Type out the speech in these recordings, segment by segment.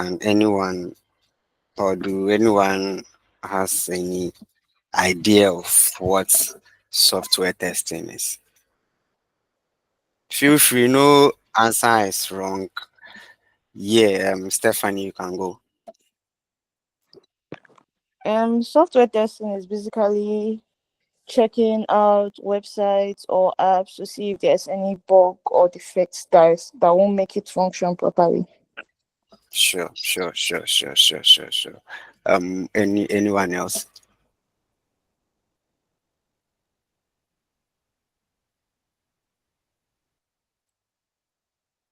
can anyone or do anyone has any idea of what software testing is? Feel free, no answer is wrong. Yeah, Stephanie, you can go. Software testing is basically checking out websites or apps to see if there's any bug or defects that won't make it function properly. Sure. Anyone else?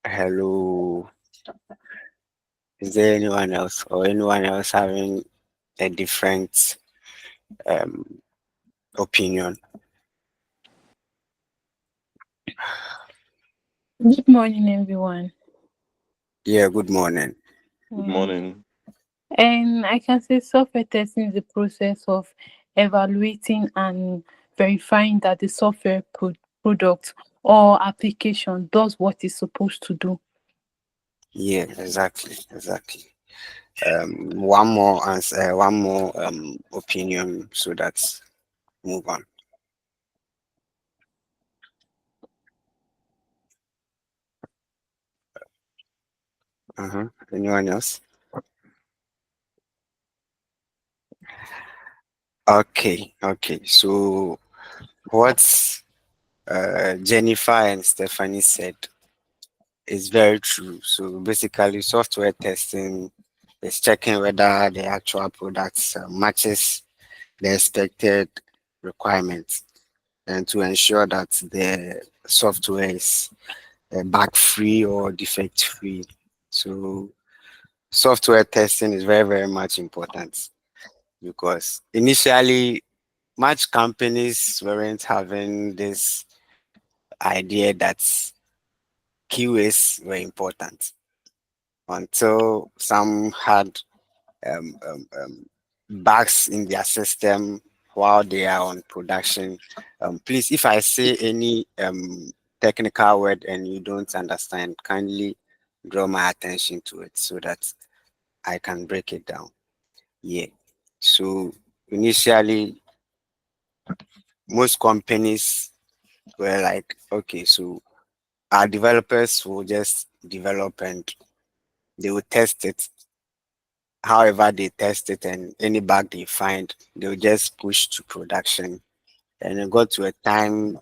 Hello. Is there anyone else or anyone else having a different um opinion? Good morning, everyone. Yeah, good morning. Good Mm. morning. And I can say software testing is the process of evaluating and verifying that the product or application does what it's supposed to do. Yeah, exactly. One more answer, one more opinion, so that's move on. Anyone else? Okay. So what Jennifer and Stephanie said is very true. So basically, software testing is checking whether the actual product matches the expected requirements and to ensure that the software is bug free or defect free. So software testing is very much important because initially much companies weren't having this idea that QAs were important until some had um, um, um, bugs in their system while they are on production. Please, if I say any technical word and you don't understand, kindly draw my attention to it so that I can break it down. Yeah. So initially, most companies were like, okay, so our developers will just develop and they will test it. However, they test it and any bug they find, they'll just push to production. And it got to a time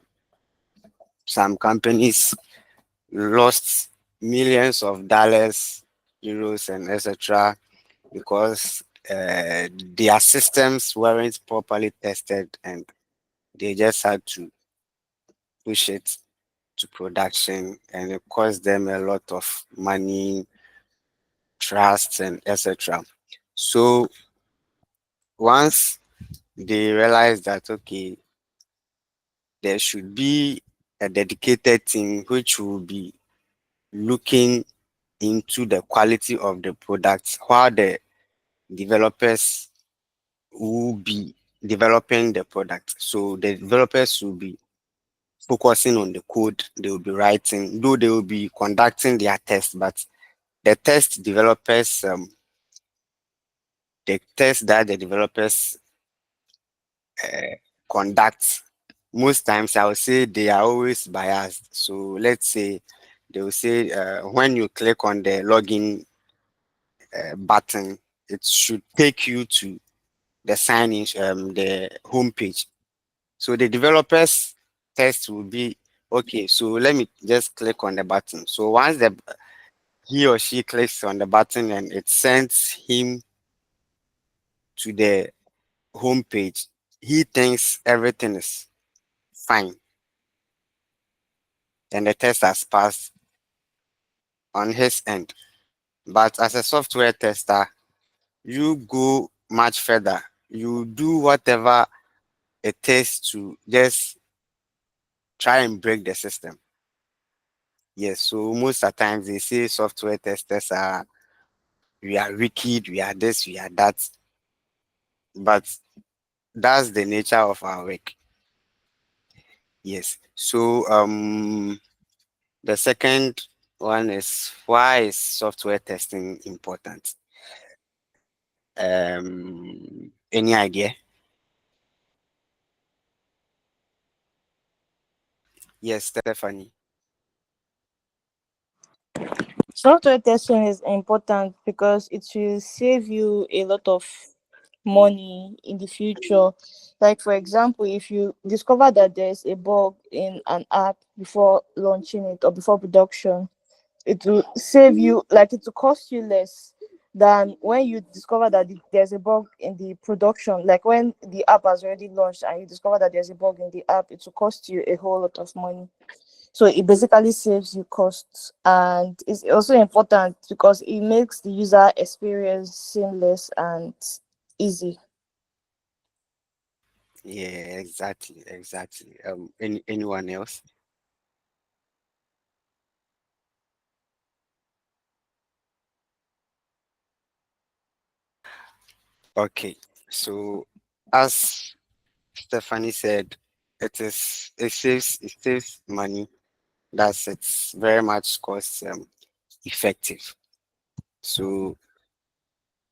some companies lost millions of dollars, euros, and etc. because their systems weren't properly tested and they just had to push it to production and it cost them a lot of money, trust, and etc. So once they realized that okay, there should be a dedicated team which will be looking into the quality of the products while the developers will be developing the product. So the developers will be focusing on the code they will be writing, though they will be conducting their tests, but the test developers, the test that the developers uh, conduct, most times I would say they are always biased. So let's say they will say when you click on the login button, it should take you to the sign in, the homepage. So the developers test will be okay. So let me just click on the button. So once the he or she clicks on the button and it sends him to the homepage, he thinks everything is fine and the test has passed on his end. But as a software tester, you go much further. You do whatever it takes to just try and break the system. Yes, so most of the times they say software testers are we are wicked, we are this, we are that, but that's the nature of our work. Yes. So the second One is, why is software testing important? Any idea? Yes, Stephanie. Software testing is important because it will save you a lot of money in the future. Like, for example, if you discover that there's a bug in an app before launching it or before production, it will save you, like, it will cost you less than when you discover that there's a bug in the production. Like, when the app has already launched and you discover that there's a bug in the app, it will cost you a whole lot of money. So it basically saves you costs, and it's also important because it makes the user experience seamless and easy. Yeah, exactly, exactly. Anyone else? Okay, so as Stephanie said, it saves money. That's it's very much cost effective. So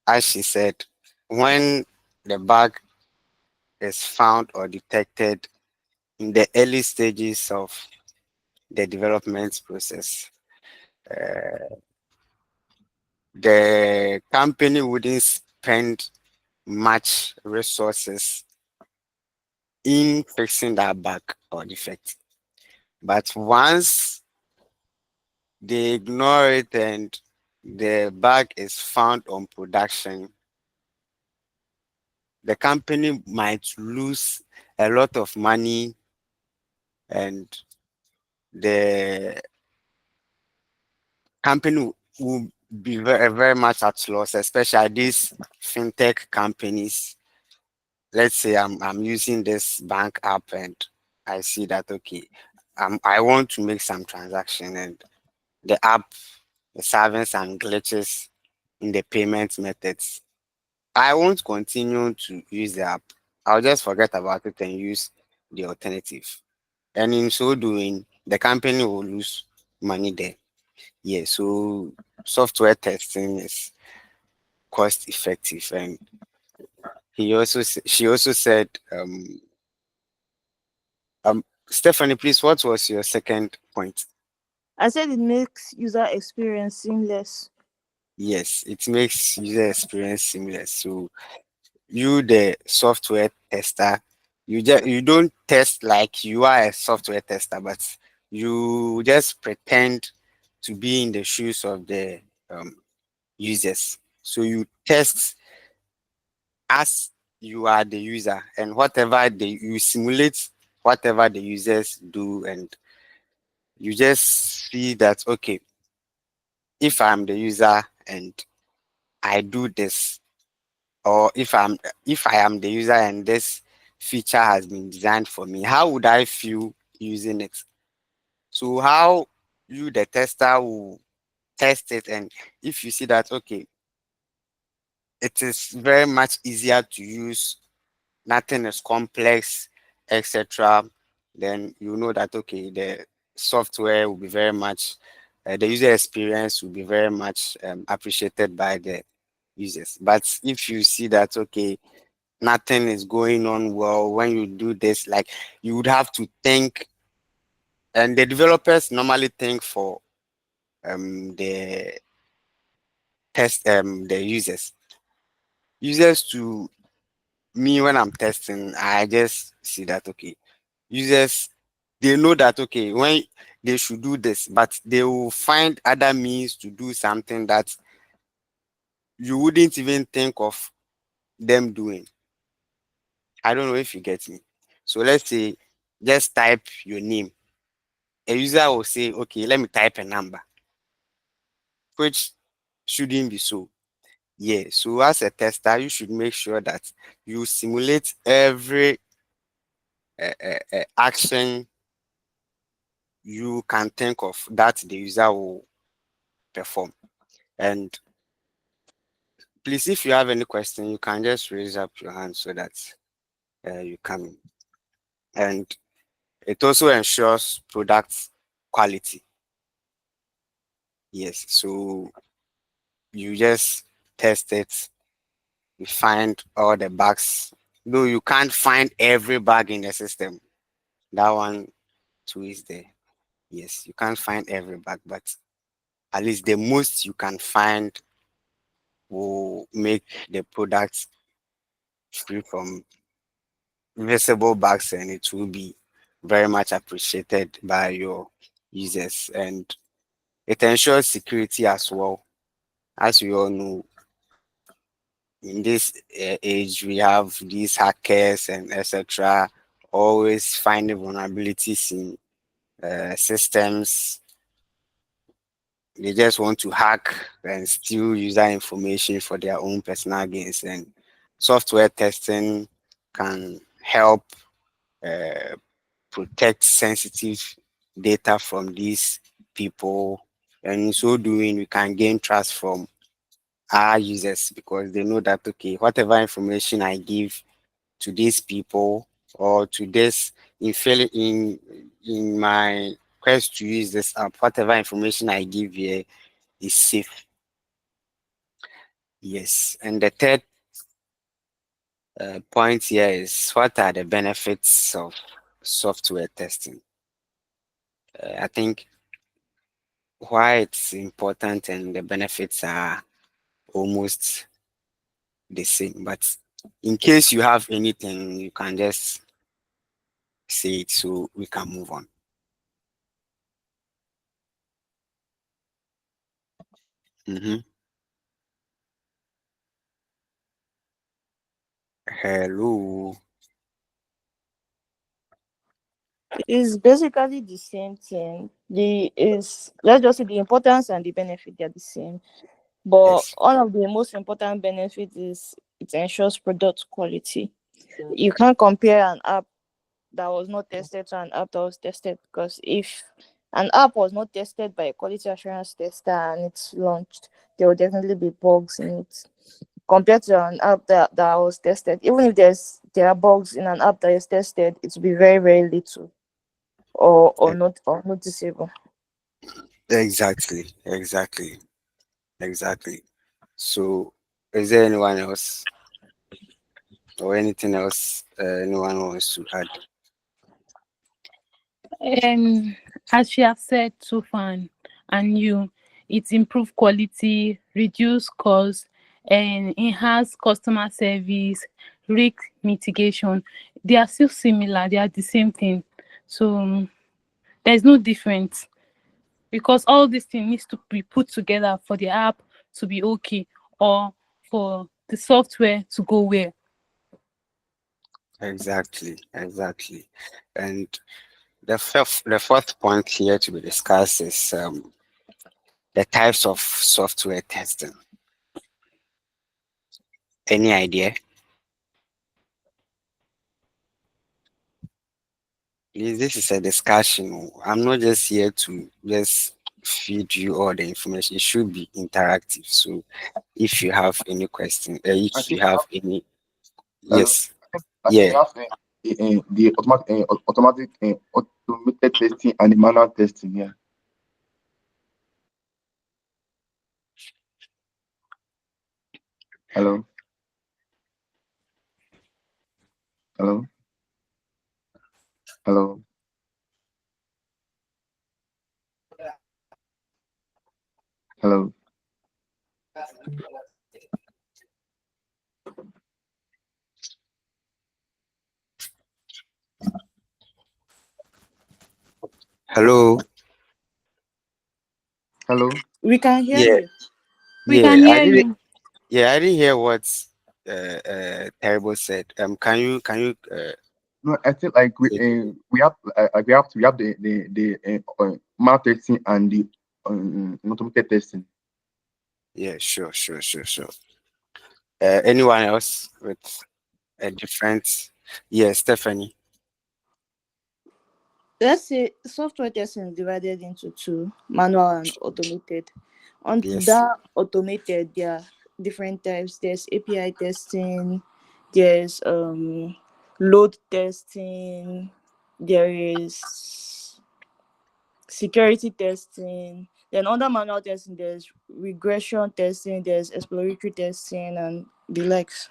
as she said, when the bug is found or detected in the early stages of the development process, the company wouldn't spend much resources in fixing that bug or defect. But once they ignore it and the bug is found on production, the company might lose a lot of money, and the company will be very, very much at loss, especially these fintech companies. Let's say I'm using this bank app and I see that, okay, I want to make some transaction, and the app is having some glitches in the payment methods. I won't continue to use the app. I'll just forget about it and use the alternative. And in so doing, the company will lose money there. Yeah, so software testing is cost effective. And she also said, Stephanie, please, what was your second point? I said it makes user experience seamless. Yes, it makes user experience seamless. So you, the software tester, you don't test like you are a software tester, but you just pretend to be in the shoes of the um, users. So you test as you are the user, and whatever you simulate whatever the users do, and you just see that, okay, if I'm the user and I do this, or if I am the user and this feature has been designed for me, how would I feel using it? So how you, the tester, will test it, and if you see that, okay, it is very much easier to use, nothing is complex, etc., then you know that, okay, the software will be very much the user experience will be very much appreciated by the users. But if you see that, okay, nothing is going on well when you do this, like, you would have to think, and the developers normally think for the the users to me. When I'm testing, I just see that, okay, users, they know that, okay, when they should do this, but they will find other means to do something that you wouldn't even think of them doing. I don't know if you get me. So let's say, just type your name. A user will say, okay, let me type a number, which shouldn't be so. Yeah, so as a tester, you should make sure that you simulate every action you can think of that the user will perform. And please, if you have any question, you can just raise up your hand so that you come in. And it also ensures product quality. Yes. So you just test it, you find all the bugs. Though you can't find every bug in the system. That one too is there. Yes, you can't find every bug, but at least the most you can find will make the product free from visible bugs, and it will be very much appreciated by your users, and it ensures security as well. As we all know, in this age, we have these hackers and etc. always finding vulnerabilities in systems. They just want to hack and steal user information for their own personal gains. And software testing can help uh, protect sensitive data from these people. And in so doing, we can gain trust from our users because they know that, okay, whatever information I give to these people or to this in my quest to use this app, whatever information I give here is safe. Yes. And the third point here is, what are the benefits of software testing? I think why it's important and the benefits are almost the same. But in case you have anything, you can just say it so we can move on. Mm-hmm. Hello. It's basically the same thing. The is let's just say the importance and the benefit are the same. But Yes. one of the most important benefits is it ensures product quality. You can't compare an app that was not tested to an app that was tested, because if an app was not tested by a quality assurance tester and it's launched, there will definitely be bugs in it. Compared to an app that was tested, even if there are bugs in an app that is tested, it will be very, very little or e- not or noticeable. Exactly. Exactly. Exactly. So, is there anyone else or anything else anyone wants to add? Um, as she have said so far, and you, it improve quality, reduce cost, and enhance customer service, risk mitigation. They are still similar. They are the same thing. So there's no difference because all this thing needs to be put together for the app to be okay or for the software to go well. Exactly. Exactly. And the fourth point here to be discussed is the types of software testing. Any idea? This is a discussion. Oh. I'm not just here to just feed you all the information. It should be interactive. So if you have any question, I if think you have any, hello. yes, I think yeah, we have the automatic automated testing and the manual testing. Yeah. Hello. Hello. Hello. Hello. hello, Hello. We can hear yeah, you. We can I hear didn't, you. yeah, I didn't hear what Terrible said. Can you No, I think like say it again? we have the manual testing and the automated testing. Yeah, sure, sure, sure, sure. Anyone else with a different? Yeah, Stephanie. Let's say software testing is divided into two, manual and automated. On Yes, that automated, there are different types. There's API testing, there's load testing, there is security testing, Then under manual testing, there's regression testing, there's exploratory testing, and the likes.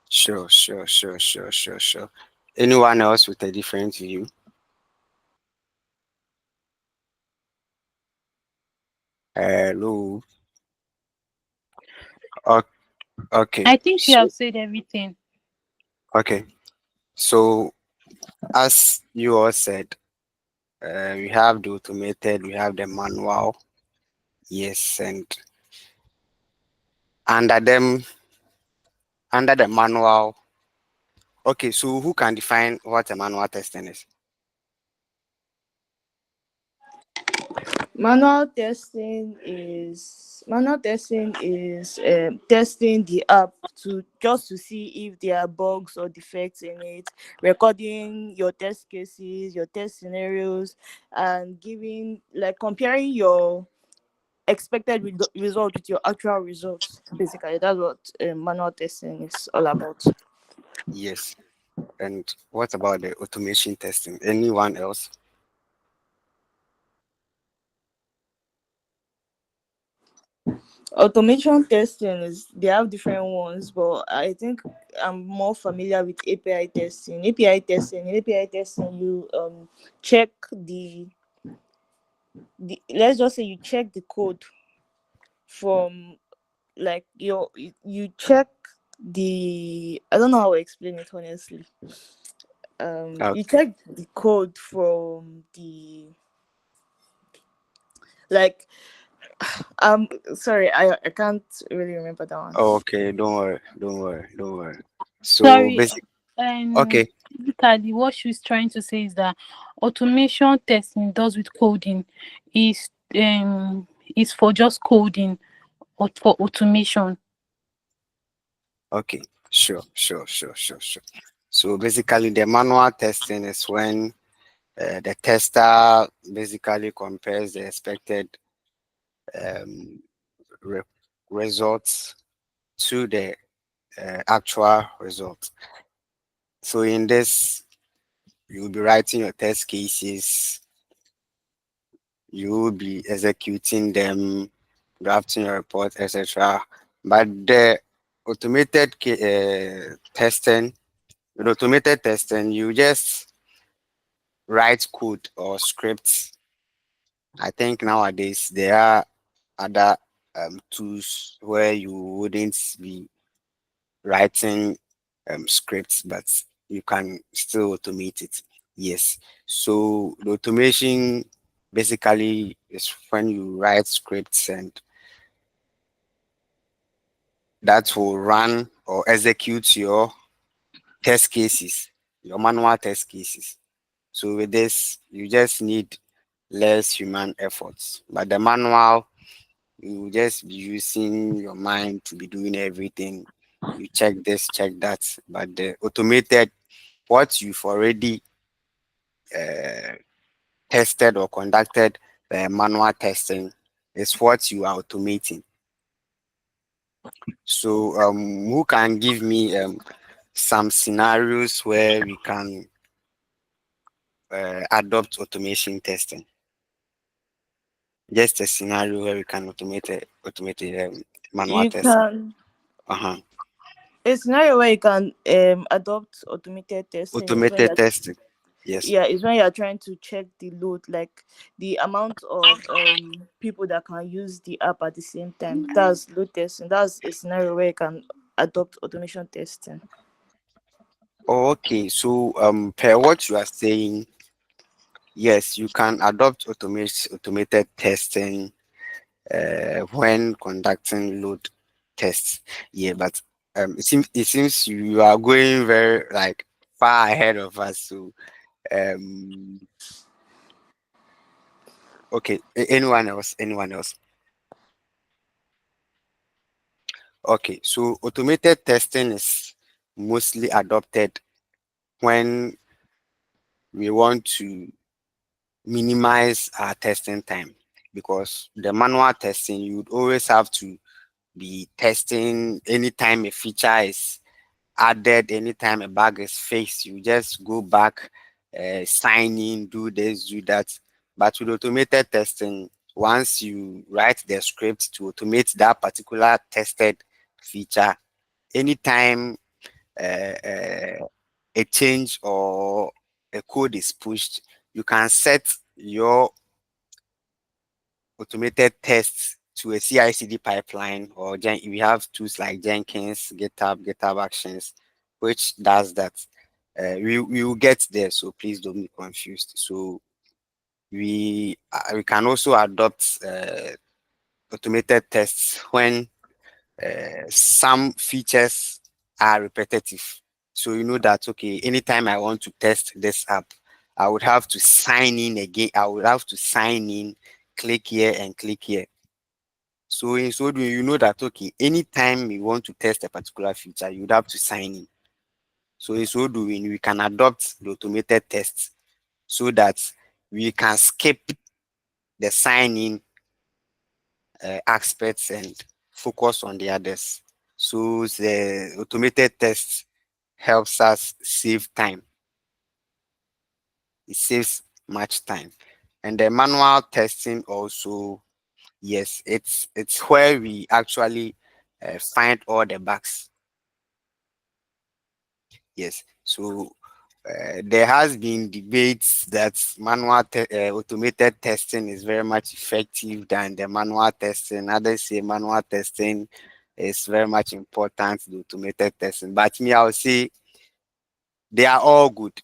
Sure, sure, sure, sure, sure, sure. Anyone else with a different view? Hello. O- Okay. I think you So have said everything. okay. So as you all said, we have the automated, we have the manual. Yes, and under them, under the manual. Okay, so who can define what a manual testing is? Manual testing is testing the app to just to see if there are bugs or defects in it, recording your test cases, your test scenarios, and giving like comparing your expected result with your actual results. Basically, that's what manual testing is all about. Yes. And what about the automation testing? Anyone else? Automation testing is they have different ones, but I think I'm more familiar with API testing. In API testing, you check the let's just say you check the code from like you check the I don't know how to explain it honestly. You Okay. check the code from the like sorry, I can't really remember that one. Okay, don't worry, don't worry, don't worry. So Sorry, basic. and Okay, basically what she's trying to say is that automation testing does with coding is is for just coding or for automation. okay, sure, sure, sure, sure, sure. So basically, the manual testing is when the tester basically compares the expected um, re- results to the actual results. So in this, you'll be writing your test cases, you will be executing them, drafting your report, etc. But the testing, with automated testing, you just write code or scripts. I think nowadays there are other tools where you wouldn't be writing scripts, but you can still automate it. Yes. So the automation basically is when you write scripts and that will run or execute your test cases, your manual test cases. So with this, you just need less human efforts. But the manual, you will just be using your mind to be doing everything. You check this, check that. But the automated, what you've already uh, tested or conducted manual testing is what you are automating. So who can give me some scenarios where we can adopt automation testing? Just a scenario where we can automate manual You testing. can Uh-huh. A scenario where you can adopt automated testing is when Automated you're testing. Yes. yeah, is when you're trying to check the load, like the amount of people that can use the app at the same time. That's load testing. That's a scenario where you can adopt automation testing. Oh, okay. So per what you are saying, yes, you can adopt automated testing when conducting load tests. Yeah, but it seems you are going very like far ahead of us. So um okay, anyone else? Anyone else? Okay, so automated testing is mostly adopted when we want to minimize our testing time, because the manual testing you would always have to be testing anytime a feature is added, anytime a bug is fixed. You just go back, sign in, do this, do that. But with automated testing, once you write the script to automate that particular tested feature, anytime a change or a code is pushed, you can set your automated tests to a CI/CD pipeline, or we have tools like Jenkins, GitHub Actions, which does that. We will get there, so please don't be confused. So we can also adopt automated tests when some features are repetitive. So you know that, okay, anytime I want to test this app, I would have to sign in again. I would have to sign in, click here and click here. So in so doing, you know that, okay, anytime you want to test a particular feature, you would have to sign in. So in so doing, we can adopt the automated tests so that we can skip the sign in aspects and focus on the others. So the automated test helps us save time. It saves much time. And the manual testing also, yes, it's where we actually find all the bugs. Yes. So there has been debates that automated testing is very much effective than the manual testing. Others say manual testing is very much important to automated testing. But me, I would say they are all good,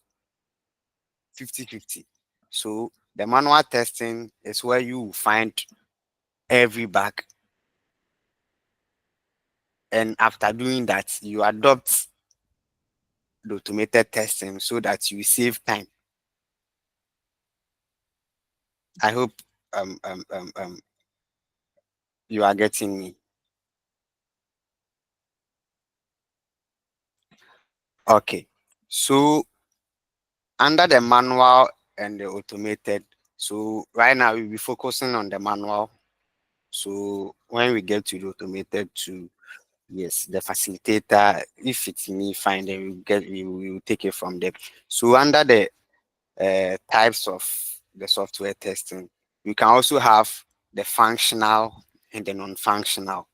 50-50. So the manual testing is where you will find every bug. And after doing that, you adopt the automated testing so that you save time. I hope you are getting me. Okay. So under the manual and the automated, so right now we'll be focusing on the manual. So when we get to the automated to, yes, the facilitator, if it's me, fine, then we will take it from there. So under the types of the software testing, we can also have the functional and the non-functional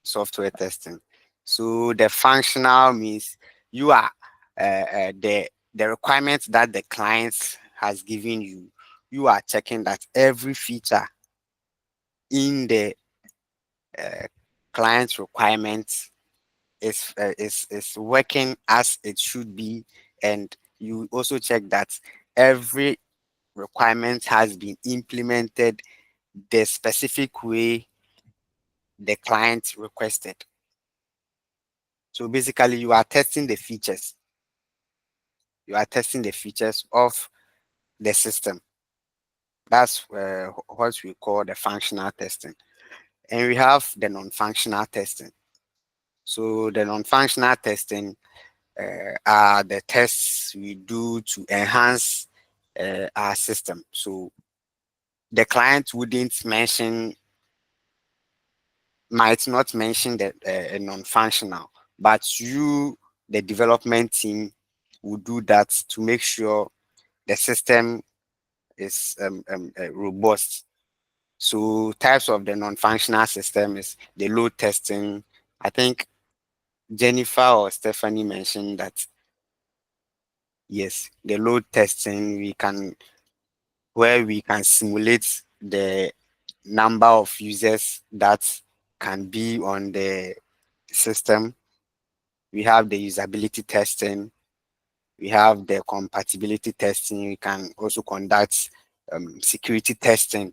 software testing. So the functional means you are the requirements that the client has given you. You are checking that every feature in the uh, client's requirements is working as it should be, and you also check that every requirement has been implemented the specific way the client requested. So basically, you are testing the features. You are testing the features of the system. That's what we call the functional testing. And we have the non-functional testing. So the non-functional testing are the tests we do to enhance our system. So the client might not mention that non-functional, but you, the development team, will do that to make sure the system is robust. So types of the non-functional system is the load testing. I think Jennifer or Stephanie mentioned that, yes, the load testing where we can simulate the number of users that can be on the system. We have the usability testing. We have the compatibility testing. We can also conduct security testing.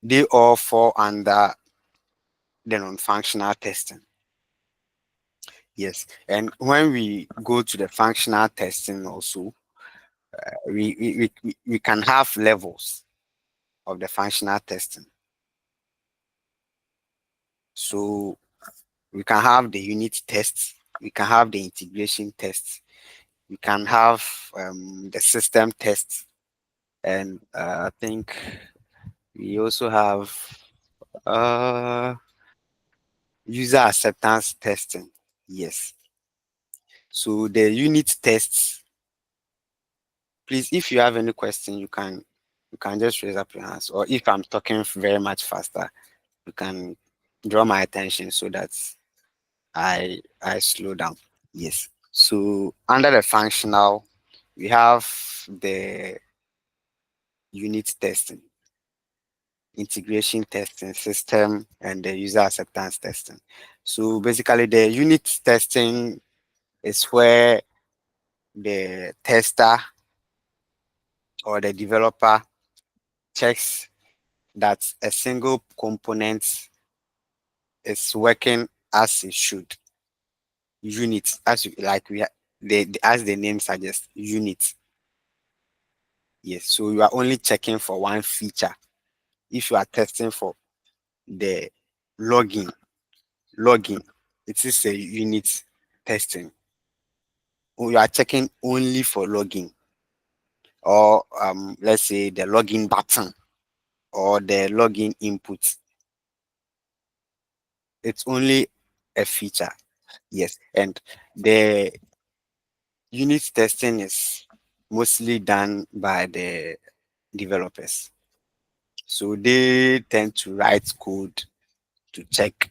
They all fall under the non-functional testing. Yes, and when we go to the functional testing also, we can have levels of the functional testing. So we can have the unit tests, we can have the integration tests, we can have the system tests, and I think we also have user acceptance testing. Yes. So the unit tests, please, if you have any question, you can you can just raise up your hands. Or if I'm talking very much faster, you can draw my attention so that I slow down. Yes. So under the functional, we have the unit testing, integration testing, system, and the user acceptance testing. So basically, the unit testing is where the tester or the developer checks that a single component is working as it should. Unit, as you, like we as the name suggests, unit. Yes. So you are only checking for one feature. If you are testing for the login, login, it is a unit testing. You are checking only for login, or let's say the login button or the login input. It's only a feature. Yes. And the unit testing is mostly done by the developers. So they tend to write code to check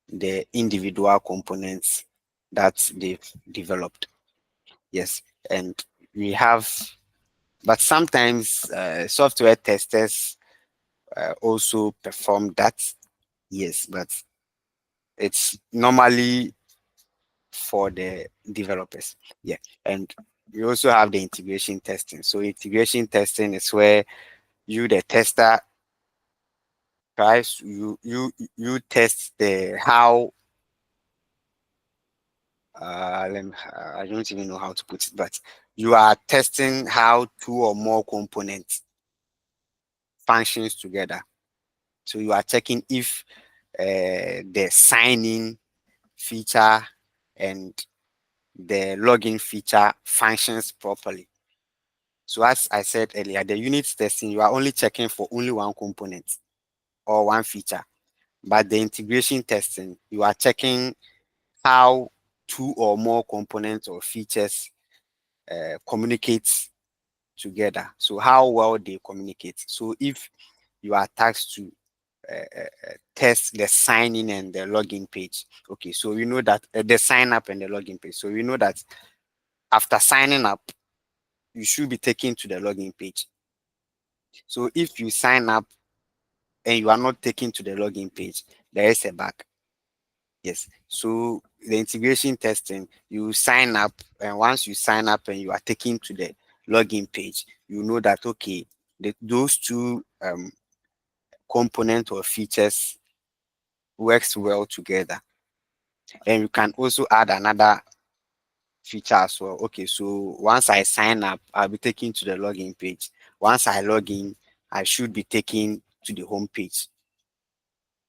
the individual components that they've developed. Yes. And we have, but sometimes software testers also perform that. Yes, but it's normally for the developers. Yeah. And we also have the integration testing. So integration testing is where you, the tester, tries you test the how I don't even know how to put it, but you are testing how two or more components functions together. So you are checking if the sign-in feature and the login feature functions properly. So as I said earlier, the unit testing, you are only checking for only one component or one feature. But the integration testing, you are checking how two or more components or features communicate together. So how well they communicate. So if you are tasked to test the sign in and the login page, okay, so we know that the sign up and the login page. So we know that after signing up, you should be taken to the login page. So if you sign up and you are not taken to the login page, there is a bug. Yes. So the integration testing, you sign up, and once you sign up and you are taken to the login page, you know that okay, those two component or features works well together. And you can also add another feature as well. Okay, so once I sign up, I'll be taken to the login page. Once I log in, I should be taken to the home page.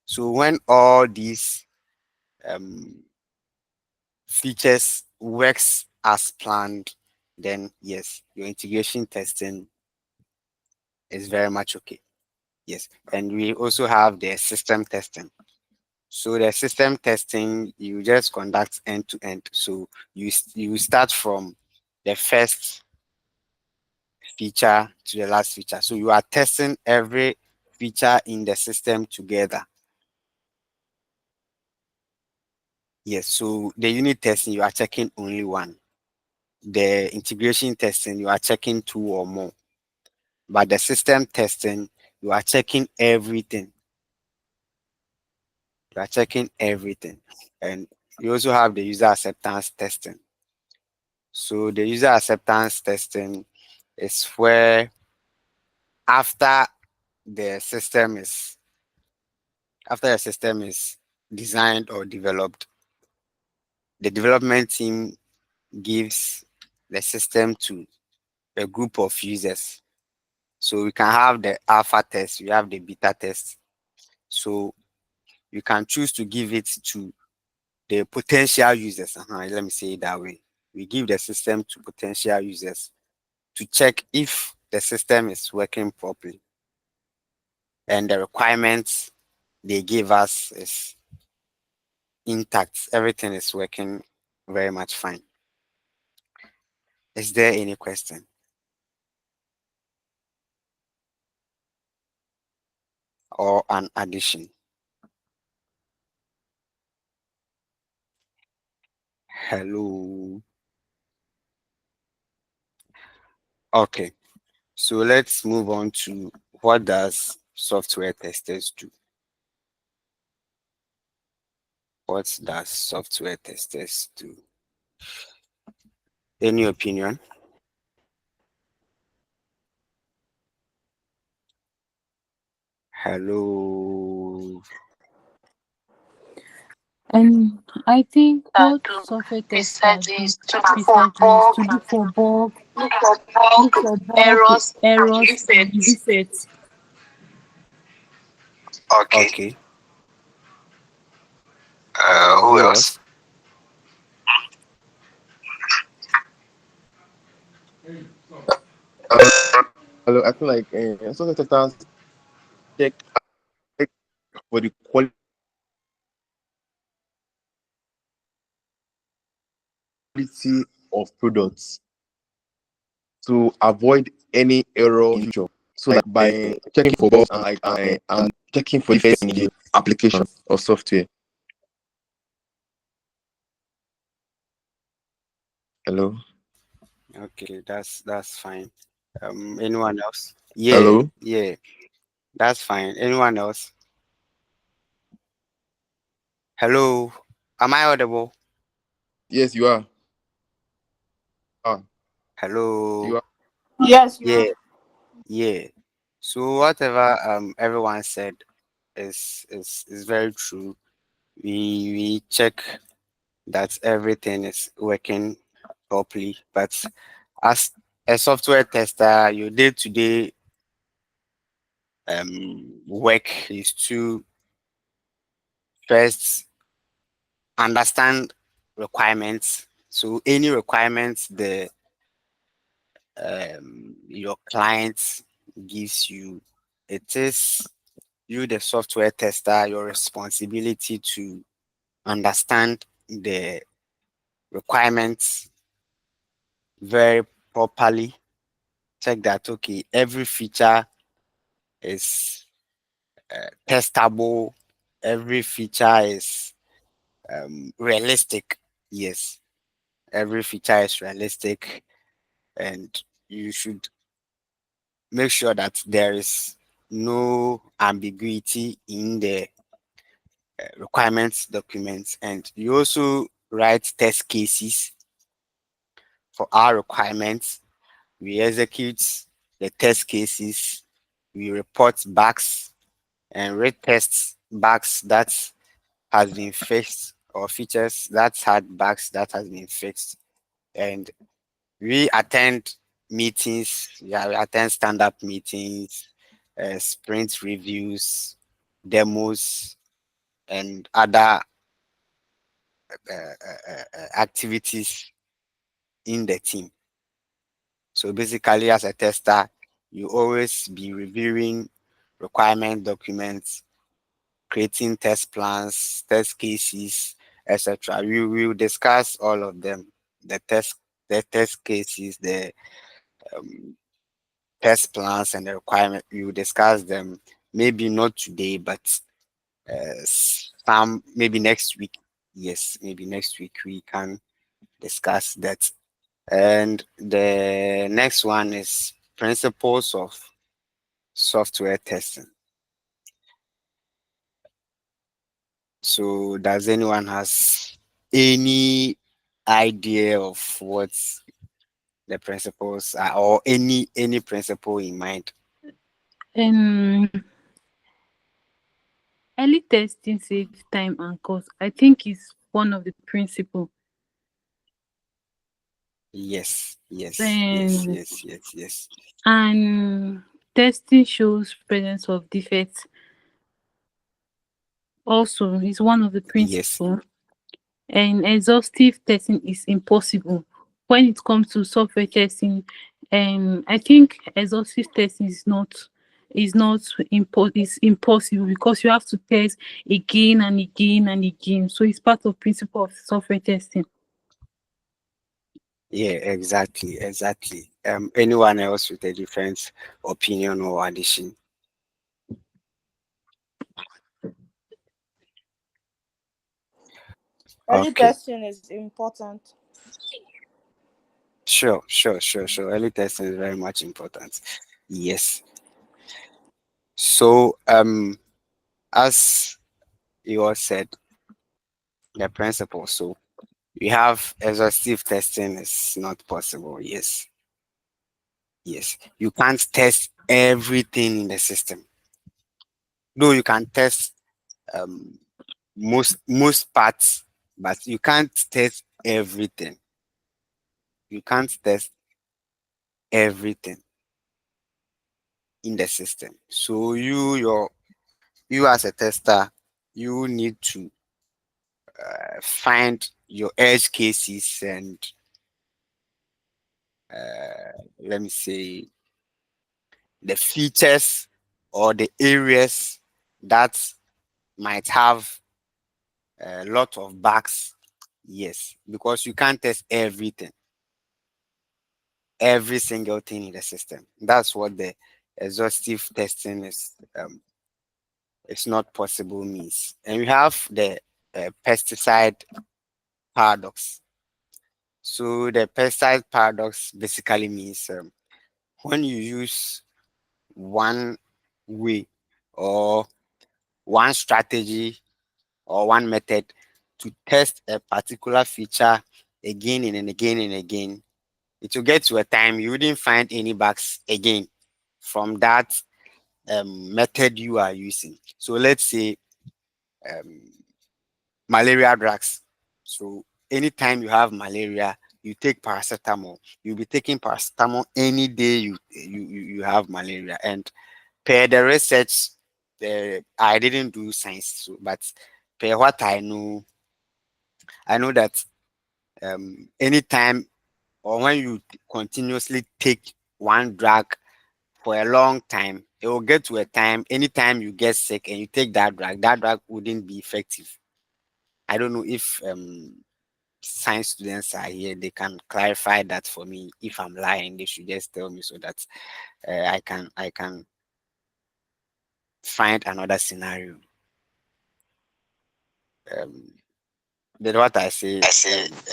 So when all these um, features works as planned, then yes, your integration testing is very much okay. Yes, and we also have the system testing. So the system testing, you just conduct end to end. So you start from the first feature to the last feature. So you are testing every feature in the system together. Yes, so the unit testing, you are checking only one. The integration testing, you are checking two or more. But the system testing, you are checking everything. You are checking everything. And you also have the user acceptance testing. So the user acceptance testing is where after the system is after the system is designed or developed, the development team gives the system to a group of users. So we can have the alpha test, we have the beta test. So you can choose to give it to the potential users. Let me say it that way. We give the system to potential users to check if the system is working properly and the requirements they give us is intact. Everything is working very much fine. Is there any question? or an addition? Hello. Okay, so let's move on to what does software testers do? What does software testers do? Any opinion? Hello. And I think That what to software testers research do is to look for precisely is bug, to look look for for bug bug, errors and errors, and reset. reset. Okay. Okay. Who Who else? else? Hello, I feel like social sectors check for the quality of products to avoid any error in future. So like by checking for bugs and checking for defects in the application or software. Hello. Okay, that's fine. Anyone else? Yeah, Hello. yeah, that's fine. Anyone else? Hello. Am I audible? Yes, you are. Ah, you Hello. are. Yes, you Yeah, are. yeah. So whatever everyone said is very true. We check that everything is working properly, but as a software tester, your day-to-day work is to first understand requirements. So any requirements your client gives you, it is you, the software tester, your responsibility to understand the requirements very properly. Check that okay, every feature is testable, every feature is realistic. Yes, every feature is realistic, and you should make sure that there is no ambiguity in the requirements documents, and you also write test cases for our requirements. We execute the test cases, we report bugs and retest bugs that has been fixed, or features that had bugs that has been fixed. And we attend meetings, yeah, we attend stand-up meetings, sprint reviews, demos, and other activities in the team. So basically, as a tester, you always be reviewing requirement documents, creating test plans, test cases, etc. We will discuss all of them, the test cases, the um, test plans, and the requirement. We will discuss them. Maybe not today, but some maybe next week. Yes, maybe next week we can discuss that. And the next one is principles of software testing. So does anyone has any idea of what the principles are, or any principle in mind? Um, Early testing saves time and cost. I think it's one of the principle. Yes, yes, yes, And yes, yes, yes, and testing shows presence of defects. Also, is one of the yes. principle. And exhaustive testing is impossible when it comes to software testing. And I think exhaustive testing is impossible because you have to test again and again and again. So it's part of principle of software testing. Yeah, exactly, exactly. Anyone else with a different opinion or addition? Early Okay. testing is important. Sure. Early testing is very much important. Yes. So as you all said, the principle. So we have exhaustive testing is not possible. Yes. You can't test everything in the system. Though you can test um most parts, but you can't test everything. You can't test everything in the system. So you as a tester, you need to find your edge cases and let me say the features or the areas that might have a lot of bugs. Yes, because you can't test everything, every single thing in the system. That's what the exhaustive testing is. It's not possible means. And we have the pesticide paradox. So the pesticide paradox basically means when you use one way or one strategy or one method to test a particular feature again and again and again, it will get to a time you wouldn't find any bugs again from that method you are using. So let's say um, malaria drugs. So anytime you have malaria, you take paracetamol. You'll be taking paracetamol any day you have malaria. And per the research, I didn't do science, so, but per what I know that anytime or when you continuously take one drug for a long time, it will get to a time anytime you get sick and you take that drug wouldn't be effective. I don't know if science students are here, they can clarify that for me. If I'm lying, they should just tell me so that I can find another scenario. Um, did what I say?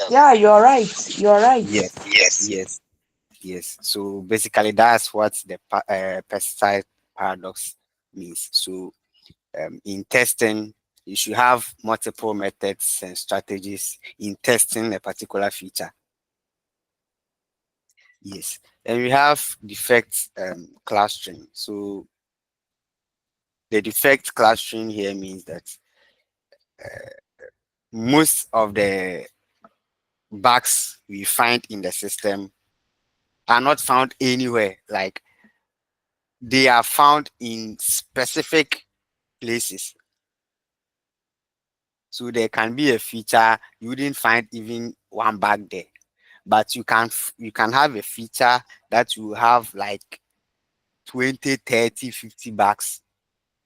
Yeah, you're right. You're right. Yes, yes, yes. So basically, that's what the pesticide paradox means. So in testing, you should have multiple methods and strategies in testing a particular feature. Yes, and we have defect clustering. So the defect clustering here means that most of the bugs we find in the system are not found anywhere. Like they are found in specific places. So there can be a feature you wouldn't find even one bug there, but you can have a feature that you have like 20, 30, 50 bugs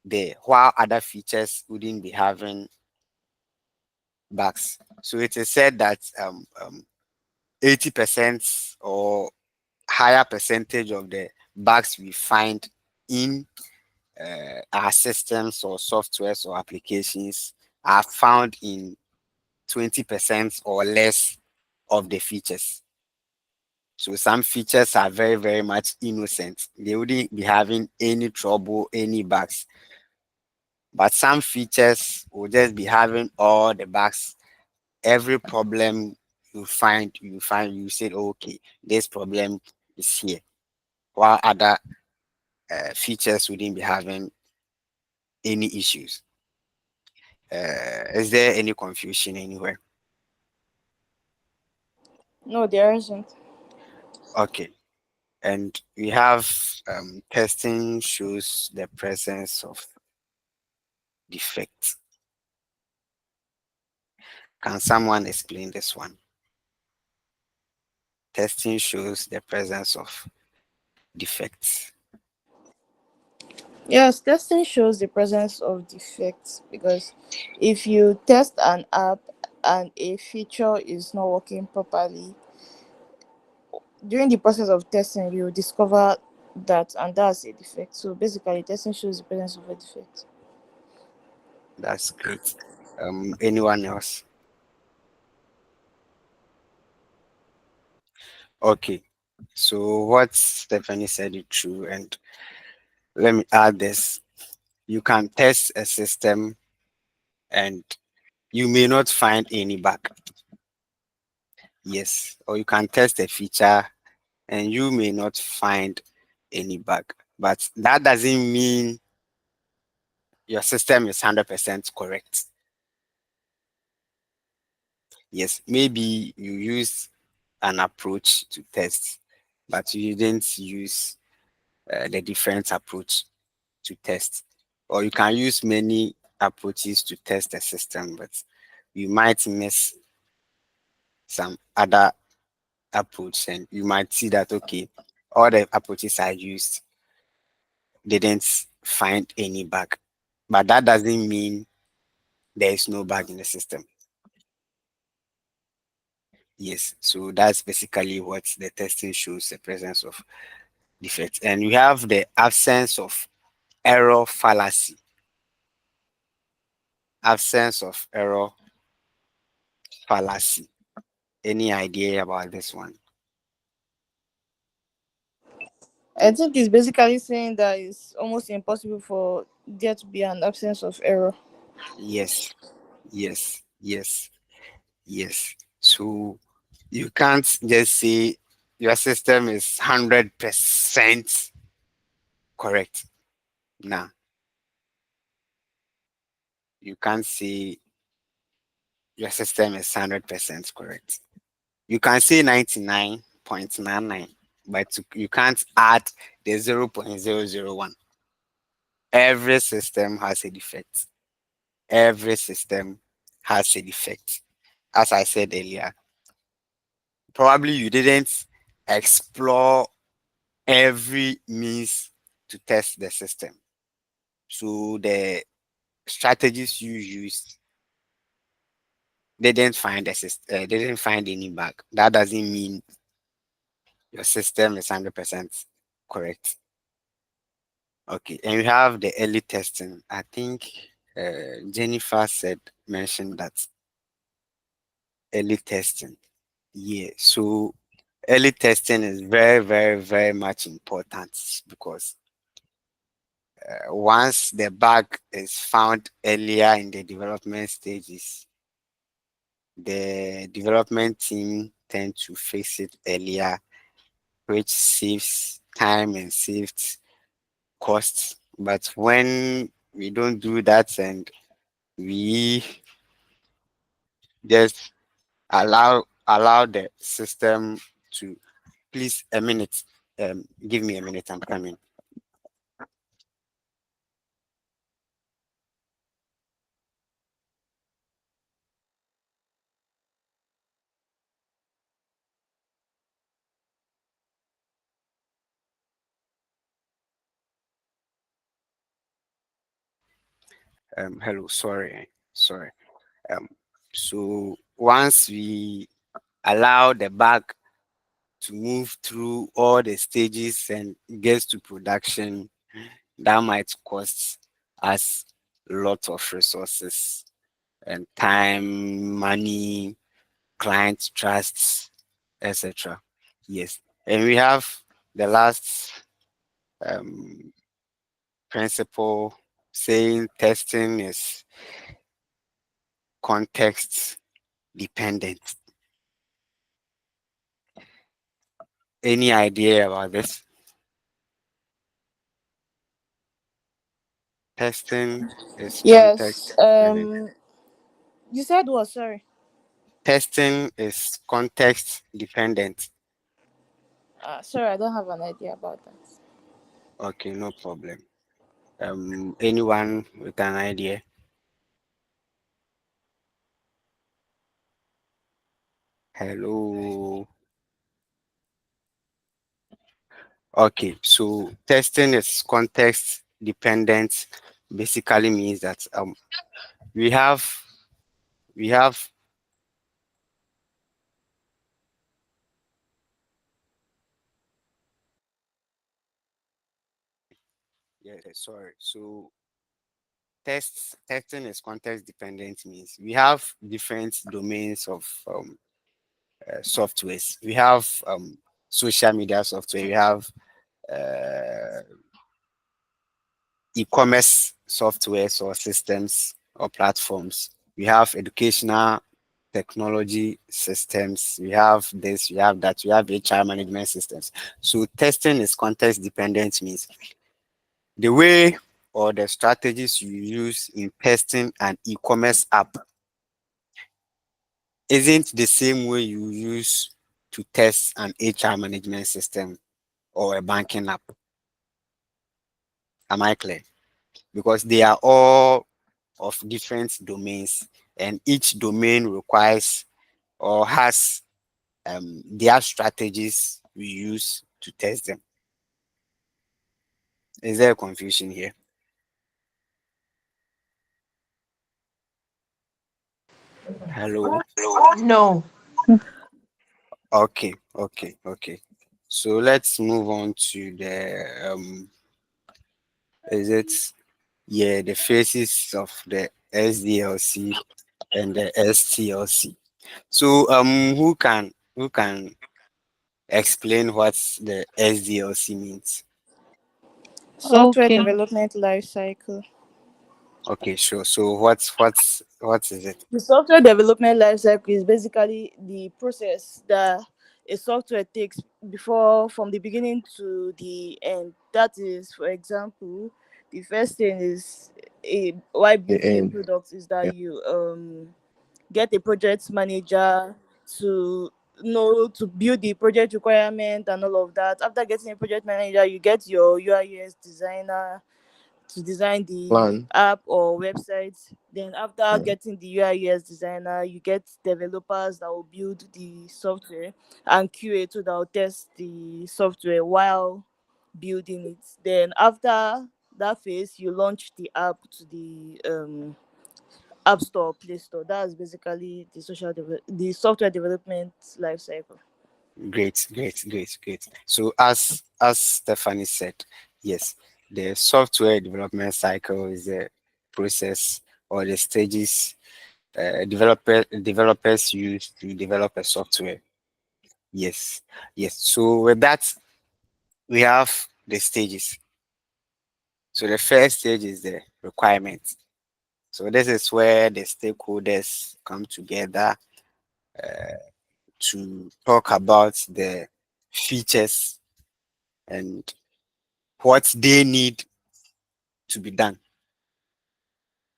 there, while other features wouldn't be having bugs. So it is said that 80% or higher percentage of the bugs we find in our systems or softwares or applications are found in 20% or less of the features. So some features are very, very much innocent. They wouldn't be having any trouble, any bugs. But some features will just be having all the bugs. Every problem you said, okay, this problem is here. While other features wouldn't be having any issues. Is there any confusion anywhere? No, there isn't. Okay. And we have testing shows the presence of defects. Can someone explain this one? Testing shows the presence of defects. Yes, testing shows the presence of defects because if you test an app and a feature is not working properly, during the process of testing, you discover that, and that's a defect. So basically, testing shows the presence of a defect. That's great. Anyone else? Okay. So what Stephanie said is true, and let me add this. You can test a system and you may not find any bug. Yes. Or you can test a feature and you may not find any bug. But that doesn't mean your system is 100% correct. Yes. Maybe you use an approach to test, but you didn't use the different approach to test. Or you can use many approaches to test the system, but you might miss some other approach and you might see that, okay, all the approaches I used didn't find any bug. But that doesn't mean there is no bug in the system. Yes, so that's basically what the testing shows, the presence of defects. And we have the absence of error fallacy. Absence of error fallacy. Any idea about this one? I think it's basically saying that it's almost impossible for there to be an absence of error. Yes, yes, yes, yes. So you can't just say your system is 100% correct. Nah, you can't say your system is 100% correct. You can say 99.99, but you can't add the 0.001. Every system has a defect. Every system has a defect. As I said earlier, probably you didn't explore every means to test the system. So the strategies you used didn't find didn't find any bug. That doesn't mean your system is 100% correct. Okay, and we have the early testing. I think Jennifer said mentioned that early testing. Yeah, so early testing is very, very, very much important because once the bug is found earlier in the development stages, the development team tend to fix it earlier, which saves time and saves costs. But when we don't do that and we just allow the system to please a minute, give me a minute, I'm coming. Hello, sorry. Um, so once we allow the bug to move through all the stages and gets to production, that might cost us a lot of resources and time, money, client trust, etc. Yes, and we have the last um, principle saying testing is context dependent. Any idea about this? Testing is Yes. context dependent. You said what? Sorry. Testing is context dependent. Sorry, I don't have an idea about that. Okay, no problem. Anyone with an idea? Hello. Okay, so testing is context dependent. Basically means that we have we have yeah, sorry. So testing is context dependent means we have different domains of softwares. We have social media software, we have uh, e-commerce softwares or systems or platforms. We have educational technology systems. We have this, we have that, we have HR management systems. So testing is context dependent, means the way or the strategies you use in testing an e-commerce app isn't the same way you use to test an HR management system or a banking app. Am I clear? Because they are all of different domains, and each domain requires or has their strategies we use to test them. Is there a confusion here? Hello? No. Okay, okay, okay. So let's move on to the is it, yeah, the phases of the SDLC and the STLC. So who can explain what the SDLC means? Software Okay. development life cycle. Okay, sure. So what is it? The software development life cycle is basically the process that a software takes before from the beginning to the end. That is, for example, the first thing is why The building a end. product is that Yeah. you get a project manager to know to build the project requirement and all of that. After getting a project manager, you get your UI/UX designer to design the Plan. app or website. Then after Yeah. getting the UI/UX designer, you get developers that will build the software and QA too that will test the software while building it. Then after that phase, you launch the app to the App Store, Play Store. That's basically the software development life cycle. Great, great, great, great. So as Stephanie said, yes, the software development cycle is the process or the stages developers use to develop a software. Yes, yes. So with that, we have the stages. So the first stage is the requirement. So this is where the stakeholders come together to talk about the features and what they need to be done.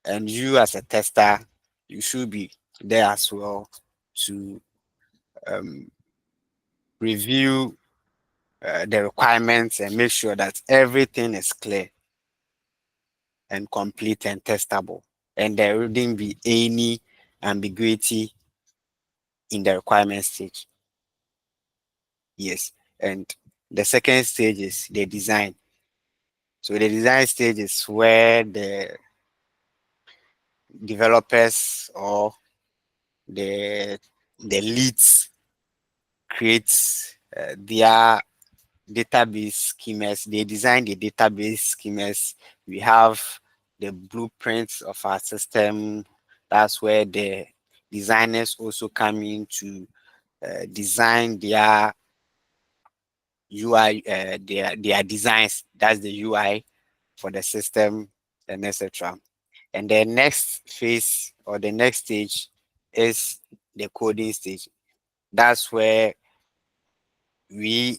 And you as a tester, you should be there as well to um, review the requirements and make sure that everything is clear and complete and testable. And there wouldn't be any ambiguity in the requirement stage. Yes. And the second stage is the design. So the design stage is where the developers or the leads create their database schemas. They design the database schemas. We have the blueprints of our system. That's where the designers also come in to design their UI, their designs. That's the UI for the system and etc. And the next phase or the next stage is the coding stage. That's where we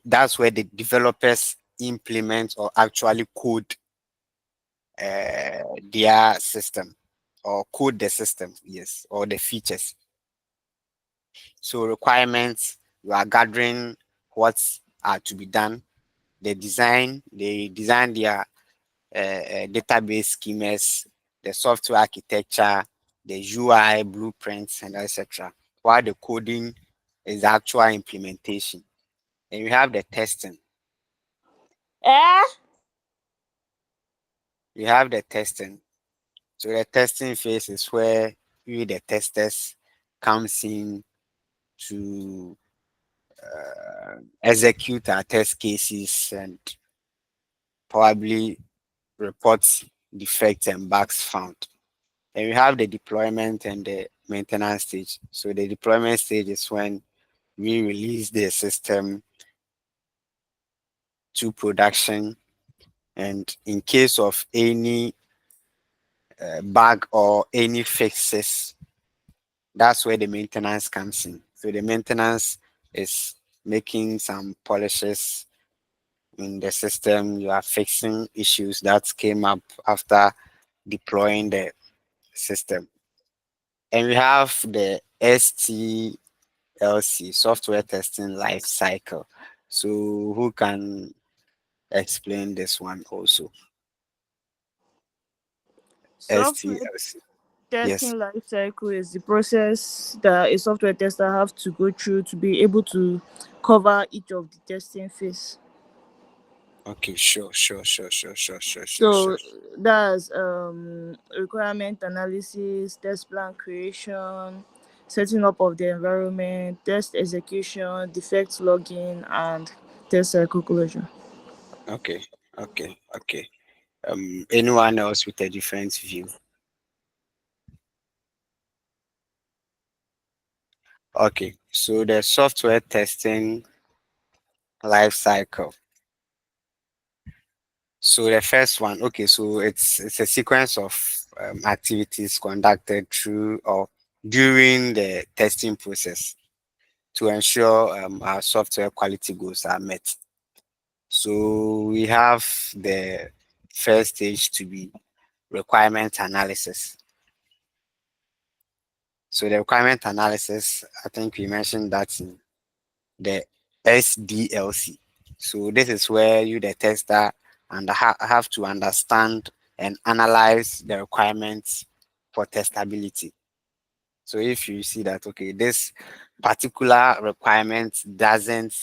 that's where the developers implement or actually code their system or code the system, yes, or the features. So requirements, you are gathering what are to be done. They design their database schemas, the software architecture, the UI blueprints, and etc. While the coding is the actual implementation. And you have the testing. Eh? You have the testing. So the testing phase is where we, the testers, comes in to execute our test cases and probably report defects and bugs found. And we have the deployment and the maintenance stage. So the deployment stage is when we release the system to production, and in case of any bug or any fixes, that's where the maintenance comes in. So the maintenance is making some polishes in the system. You are fixing issues that came up after deploying the system. And we have the STLC, software testing life cycle. So who can explain this one also? Software STLC. Yes. testing life cycle is the process that a software tester have to go through to be able to cover each of the testing phase. Okay, sure, sure, sure, sure, sure, sure, sure, sure. So that's requirement analysis, test plan creation, setting up of the environment, test execution, defect logging, and test cycle closure. Okay, okay, okay. Anyone else with a different view? Okay, so the software testing life cycle. So the first one, okay, so it's a sequence of activities conducted through or during the testing process to ensure our software quality goals are met. So we have the first stage to be requirement analysis. So the requirement analysis, I think we mentioned that in the SDLC. So this is where you, the tester, and have to understand and analyze the requirements for testability. So if you see that, okay, this particular requirement isn't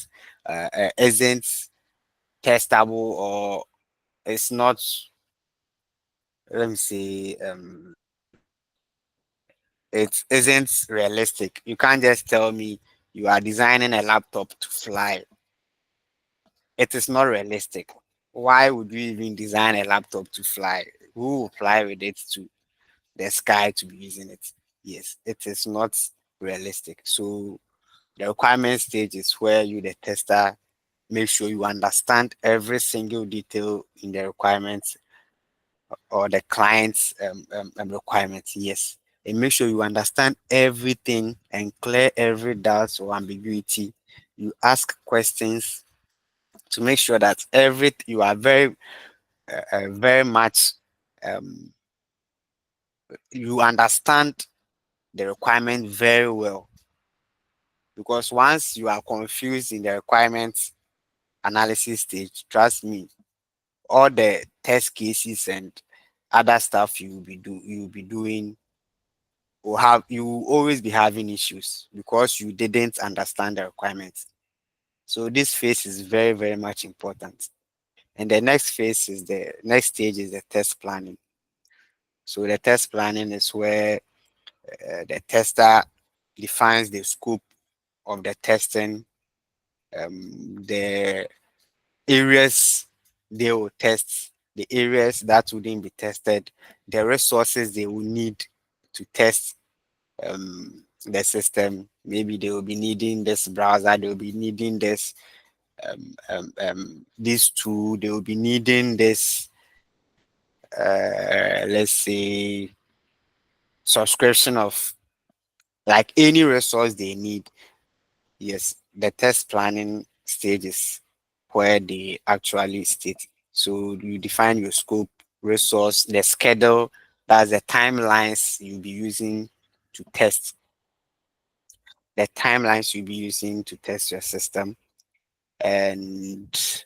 testable, or it's not, let me say, it isn't realistic. You can't just tell me you are designing a laptop to fly. It is not realistic. Why would you even design a laptop to fly? Who will fly with it to the sky to be using it? Yes, it is not realistic. So the requirement stage is where you, the tester, make sure you understand every single detail in the requirements or the client's requirements. Yes, and make sure you understand everything and clear every doubt or ambiguity. You ask questions to make sure that every you are very much um, you understand the requirement very well, because once you are confused in the requirements analysis stage, trust me, all the test cases and other stuff you will be doing will have you will always be having issues because you didn't understand the requirements. So this phase is very much important. And the next phase is the next stage is the test planning. So the test planning is where the tester defines the scope of the testing, the areas they will test, the areas that wouldn't be tested, the resources they will need to test the system. Maybe they will be needing this browser, they will be needing this tool, they will be needing this, let's say, subscription of like any resource they need. Yes, the test planning stage is where they actually state. So you define your scope, resource, the schedule, that's the timelines you'll be using to test, your system, and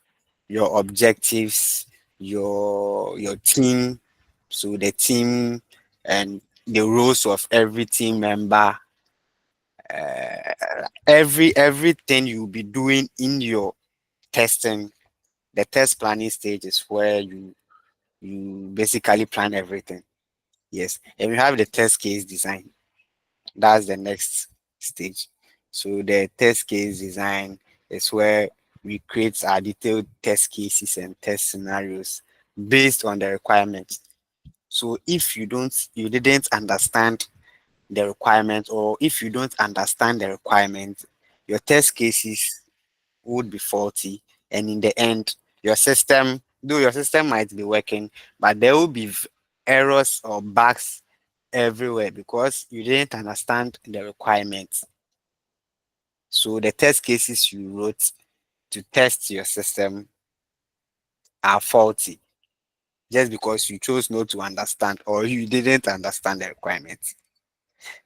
your objectives, your team. So the team and the roles of every team member, everything you'll be doing in your testing. The test planning stage is where you basically plan everything. Yes, and we have the test case design. That's the next stage. So the test case design is where we create our detailed test cases and test scenarios based on the requirements. So if you didn't understand the requirement, or if you don't understand the requirement, your test cases would be faulty, and in the end, your system, though your system might be working, but there will be errors or bugs everywhere because you didn't understand the requirements. So the test cases you wrote to test your system are faulty just because you chose not to understand or you didn't understand the requirements.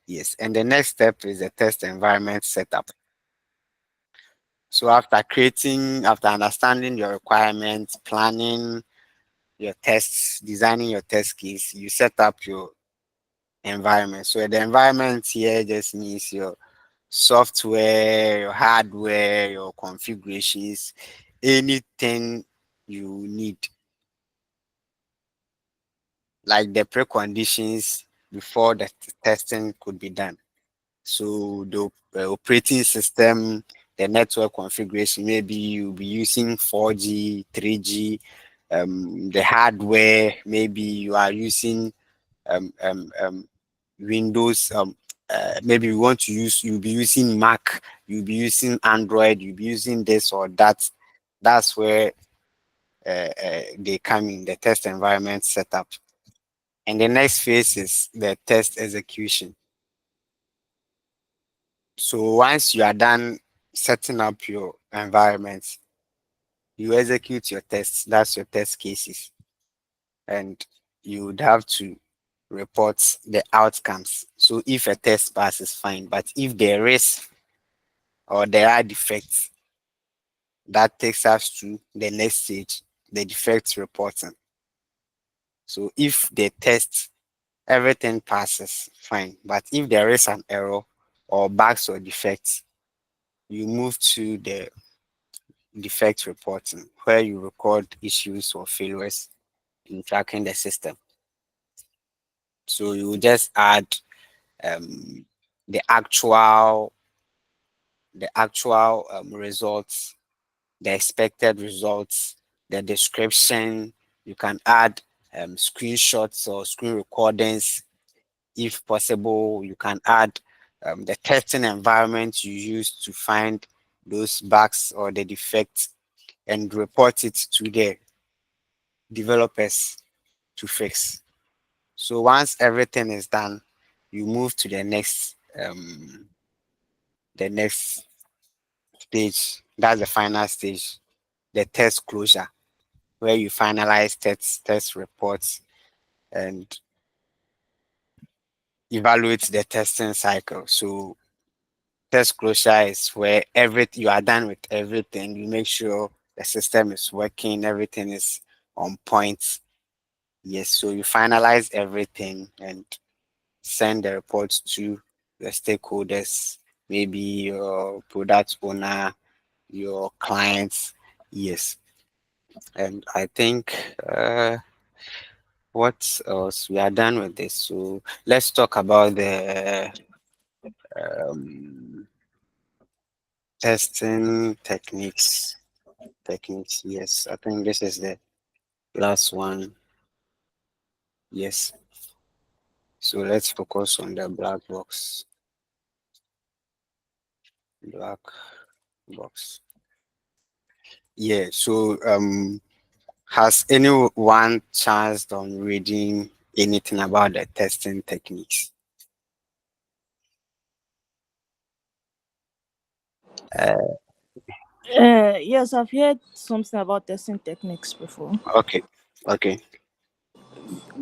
Yes, and the next step is the test environment setup. So after understanding your requirements, planning your tests, designing your test case, you set up your environment. So the environment here just means your software, your hardware, your configurations, anything you need, like the preconditions before the testing could be done. So the operating system, the network configuration, maybe you'll be using 4G, 3G, the hardware, maybe you are using um, um, um, Windows, maybe you want to use, you'll be using Mac, you'll be using Android, you'll be using this or that. That's where they come in, the test environment setup. And the next phase is the test execution. So once you are done setting up your environment, you execute your tests. That's your test cases. And you would have to report the outcomes. So if a test passes, fine. But if there is or there are defects, that takes us to the next stage, the defects reporting. So if the test, everything passes, fine. But if there is an error or bugs or defects, you move to the defect reporting, where you record issues or failures in tracking the system. So you just add um, the actual results, the expected results, the description. You can add screenshots or screen recordings if possible. You can add the testing environment you use to find those bugs or the defects and report it to the developers to fix. So once everything is done, you move to the next stage. That's the final stage, the test closure, where you finalize test reports and evaluate the testing cycle. So test closure is where you are done with everything. You make sure the system is working, everything is on point. Yes, so you finalize everything and send the reports to the stakeholders, maybe your product owner, your clients. Yes, and I think what else? We are done with this. So let's talk about the um, testing techniques. Techniques. Yes, I think this is the last one. Yes. So let's focus on the black box. Black box. Yeah. So has anyone chanced on reading anything about the testing techniques? Uh, Yes, I've heard something about testing techniques before. okay, okay,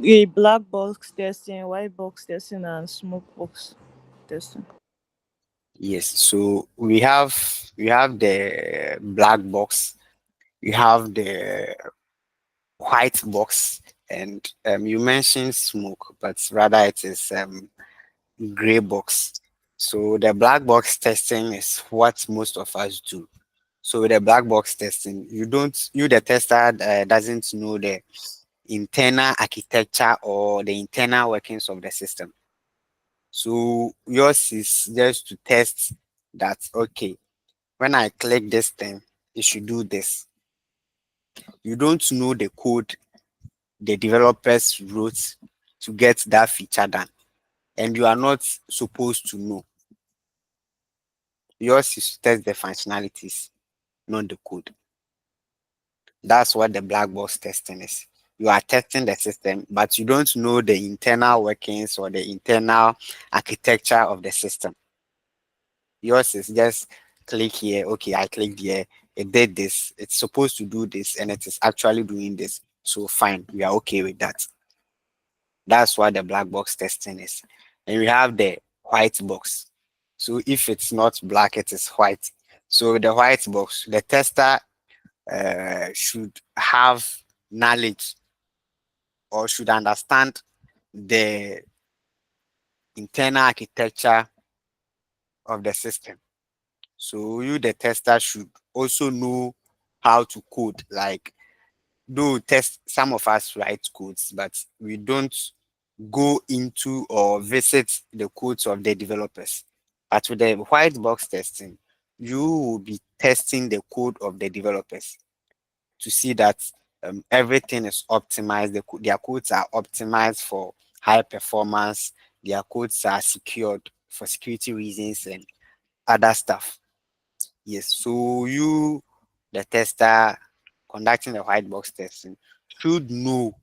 A black box testing, white box testing, and smoke box testing. yes. So we have the black box, we have the white box, and you mentioned smoke, but rather it is gray box. So the black box testing is what most of us do. So with the black box testing, the tester doesn't know the internal architecture or the internal workings of the system. So yours is just to test that, okay, when I click this thing, it should do this. You don't know the code the developers wrote to get that feature done, and you are not supposed to know. Yours is to test the functionalities, not the code. That's what the black box testing is. You are testing the system, but you don't know the internal workings or the internal architecture of the system. Yours is just click here. Okay, I clicked here. It did this. It's supposed to do this, and it is actually doing this. So fine, we are okay with that. That's what the black box testing is. And we have the white box. So if it's not black, it is white. So the white box, the tester should have knowledge or should understand the internal architecture of the system. So you, the tester, should also know how to code. Like, do test, some of us write codes, but we don't go into or visit the codes of the developers. But with the white box testing, you will be testing the code of the developers to see that everything is optimized. Their codes are optimized for high performance. Their codes are secured for security reasons and other stuff. Yes, so you, the tester conducting the white box testing, should know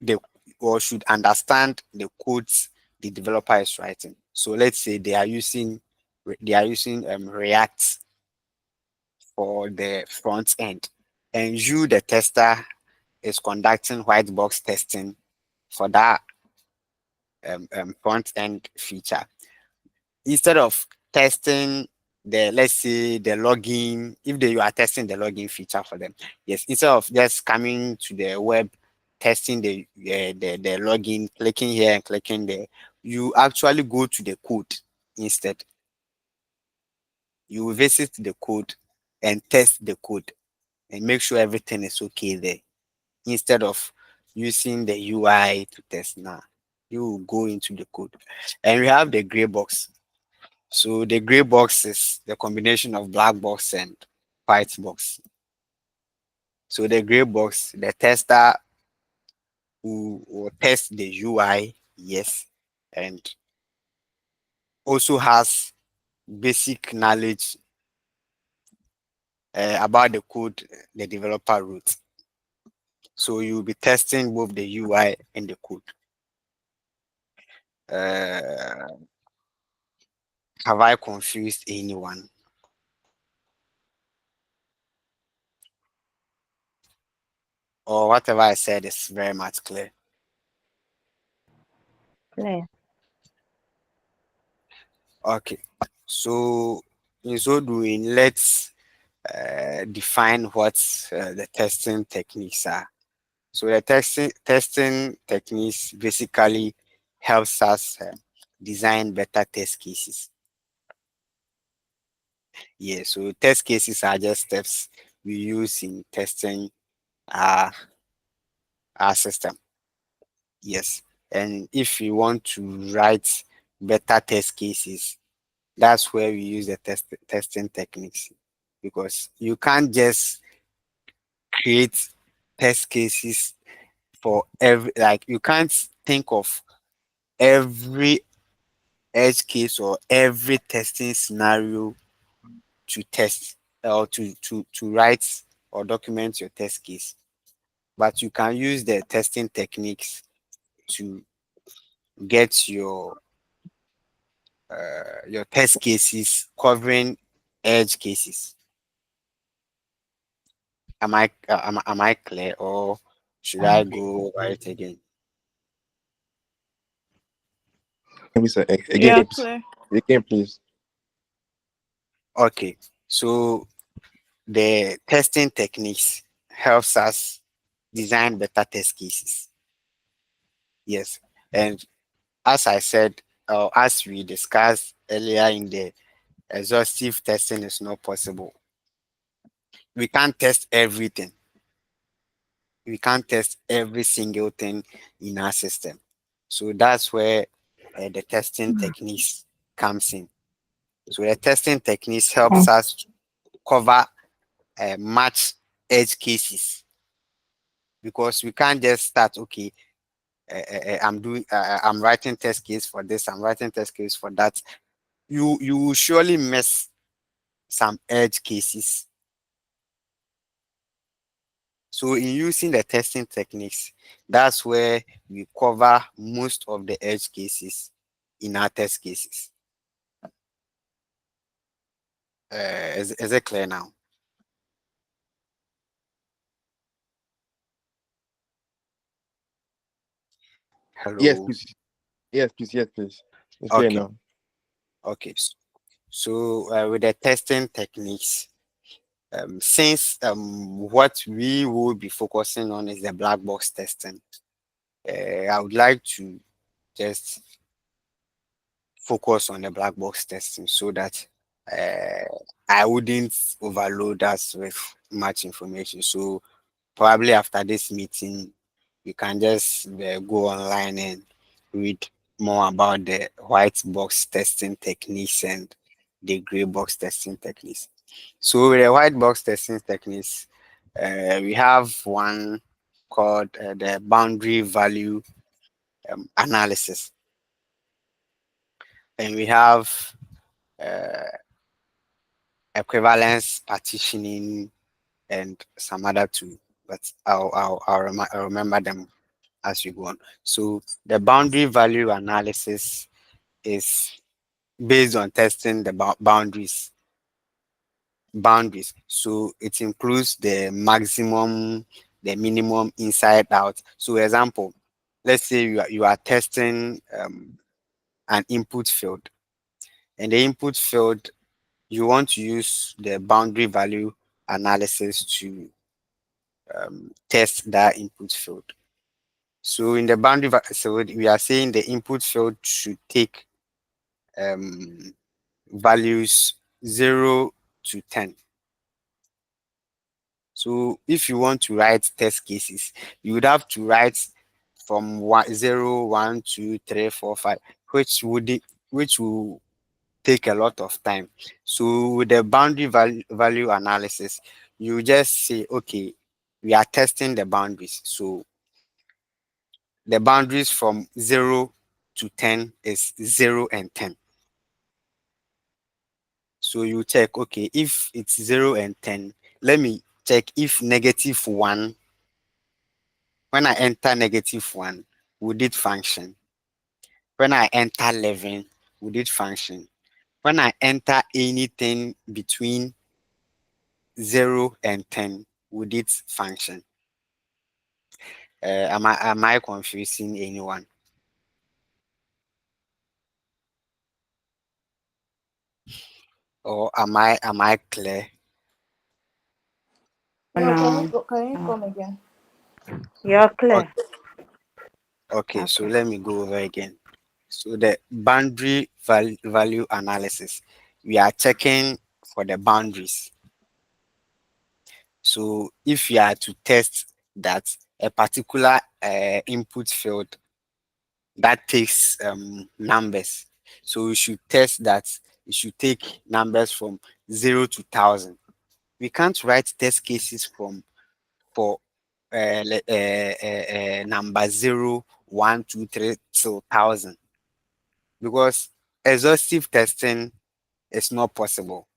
the or should understand the codes the developer is writing. So let's say they are using React for the front end, and you, the tester, is conducting white box testing for that front end feature. Instead of testing the, let's say, the login, if you are testing the login feature for them, yes, instead of just coming to the web, testing the login, clicking here and clicking there, you actually go to the code instead. You visit the code and test the code and make sure everything is okay there, instead of using the UI to test. Now you will go into the code. And we have the gray box. So the gray box is the combination of black box and white box. So the gray box, the tester will test the UI, yes, and also has basic knowledge about the code the developer wrote. So you'll be testing both the UI and the code. Uh, have I confused anyone? Or whatever I said is very much clear? Clear. Okay. So in so doing, let's define what the testing techniques are. So the testing techniques basically helps us design better test cases. Yeah, so test cases are just steps we use in testing our, our system. Yes, and if you want to write better test cases, that's where we use the testing techniques, because you can't just create test cases for every, like, you can't think of every edge case or every testing scenario to test or to write or document your test case, but you can use the testing techniques to get your test cases covering edge cases. Am I clear, or should I go over it again? Maybe sir, Yeah, again, please. clear. Again, please. Okay, so the testing techniques helps us design better test cases. Yes, and as I said, as we discussed earlier, in the exhaustive testing is not possible. We can't test everything. We can't test every single thing in our system. So that's where the testing techniques comes in. So the testing techniques helps us to cover match edge cases, because we can't just start, okay, I'm writing test case for this, I'm writing test case for that. you will surely miss some edge cases. So in using the testing techniques, that's where we cover most of the edge cases in our test cases. Is it clear now? Yes, Hello. please. Yes, please. Yes, please. It's clear Okay. now. Okay. So with the testing techniques, since what we will be focusing on is the black box testing, I would like to just focus on the black box testing so that I wouldn't overload us with much information. So probably after this meeting, you can just go online and read more about the white box testing techniques and the gray box testing techniques. So with the white box testing techniques, we have one called the boundary value analysis, and we have uh, equivalence partitioning and some other two, but I'll remember them as we go on. So the boundary value analysis is based on testing the boundaries. So it includes the maximum, the minimum, inside out. So example, let's say you are testing an input field, and the input field you want to use the boundary value analysis to test that input field. So in the so we are saying the input field should take um, values 0 to 10. So if you want to write test cases, you would have to write from 0, 1, 2, 3, 4, 5, which will take a lot of time. So with the boundary value analysis, you just say, okay, we are testing the boundaries. So the boundaries from 0 to 10 is 0 and 10. So you check, okay, if it's 0 and 10, let me check if -1, when I enter -1, would it function? When I enter 11, would it function? When I enter anything between 0 and 10, would it function? Am I confusing anyone? Or am I clear? No, No, can you no. come again? You're clear. Okay, okay, so Okay. let me go over again. So the boundary value analysis, we are checking for the boundaries. So if you are to test that a particular input field that takes numbers, so you should test that you should take numbers from 0 to 1,000. We can't write test cases for number 0, 1, 2, 3 till 1,000, because exhaustive testing is not possible,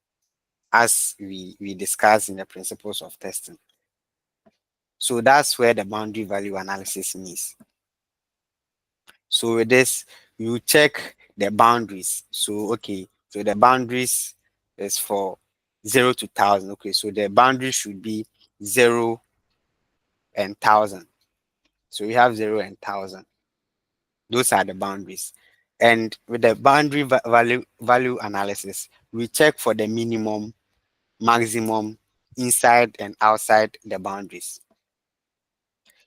as we discussed in the principles of testing. So that's where the boundary value analysis means. So with this, you check the boundaries. So okay, so the boundaries is for 0 to 1,000. Okay, so the boundary should be 0 and 1,000. So we have 0 and 1,000. Those are the boundaries. And with the boundary value analysis, we check for the minimum, maximum, inside and outside the boundaries.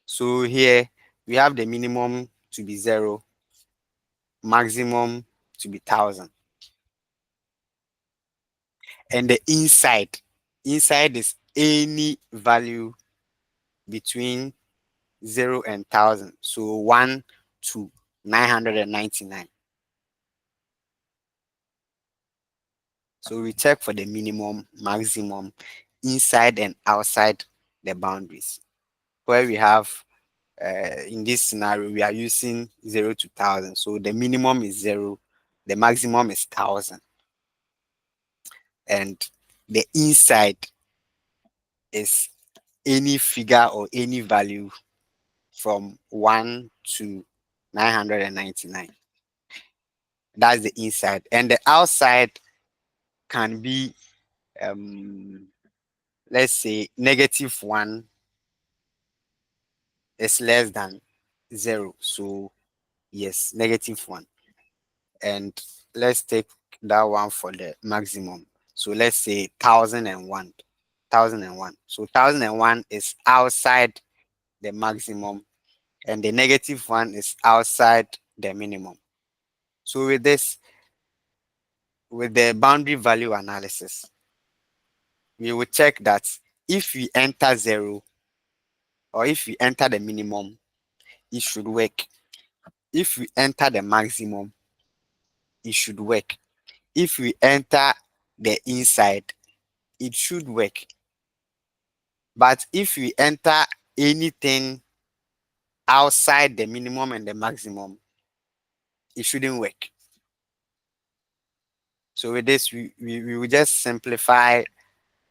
So here we have the minimum to be 0, maximum to be 1,000, and the inside is any value between 0 and 1,000. So 1 to 999. So we check for the minimum, maximum, inside and outside the boundaries. Where we have in this scenario, we are using 0 to 1,000. So the minimum is 0, the maximum is 1,000. and the inside is any figure or any value from 1 to 999. That's the inside. And the outside can be, um, let's say, -1 is less than 0. So, yes, -1. And let's take that one for the maximum. So, let's say 1001. 1001. So, 1001 is outside the maximum, and the -1 is outside the minimum. So, with this, with the boundary value analysis, we will check that if we enter 0 or if we enter the minimum, it should work. If we enter the maximum, it should work. If we enter the inside, it should work. But if we enter anything outside the minimum and the maximum, it shouldn't work. So with this, we will just simplify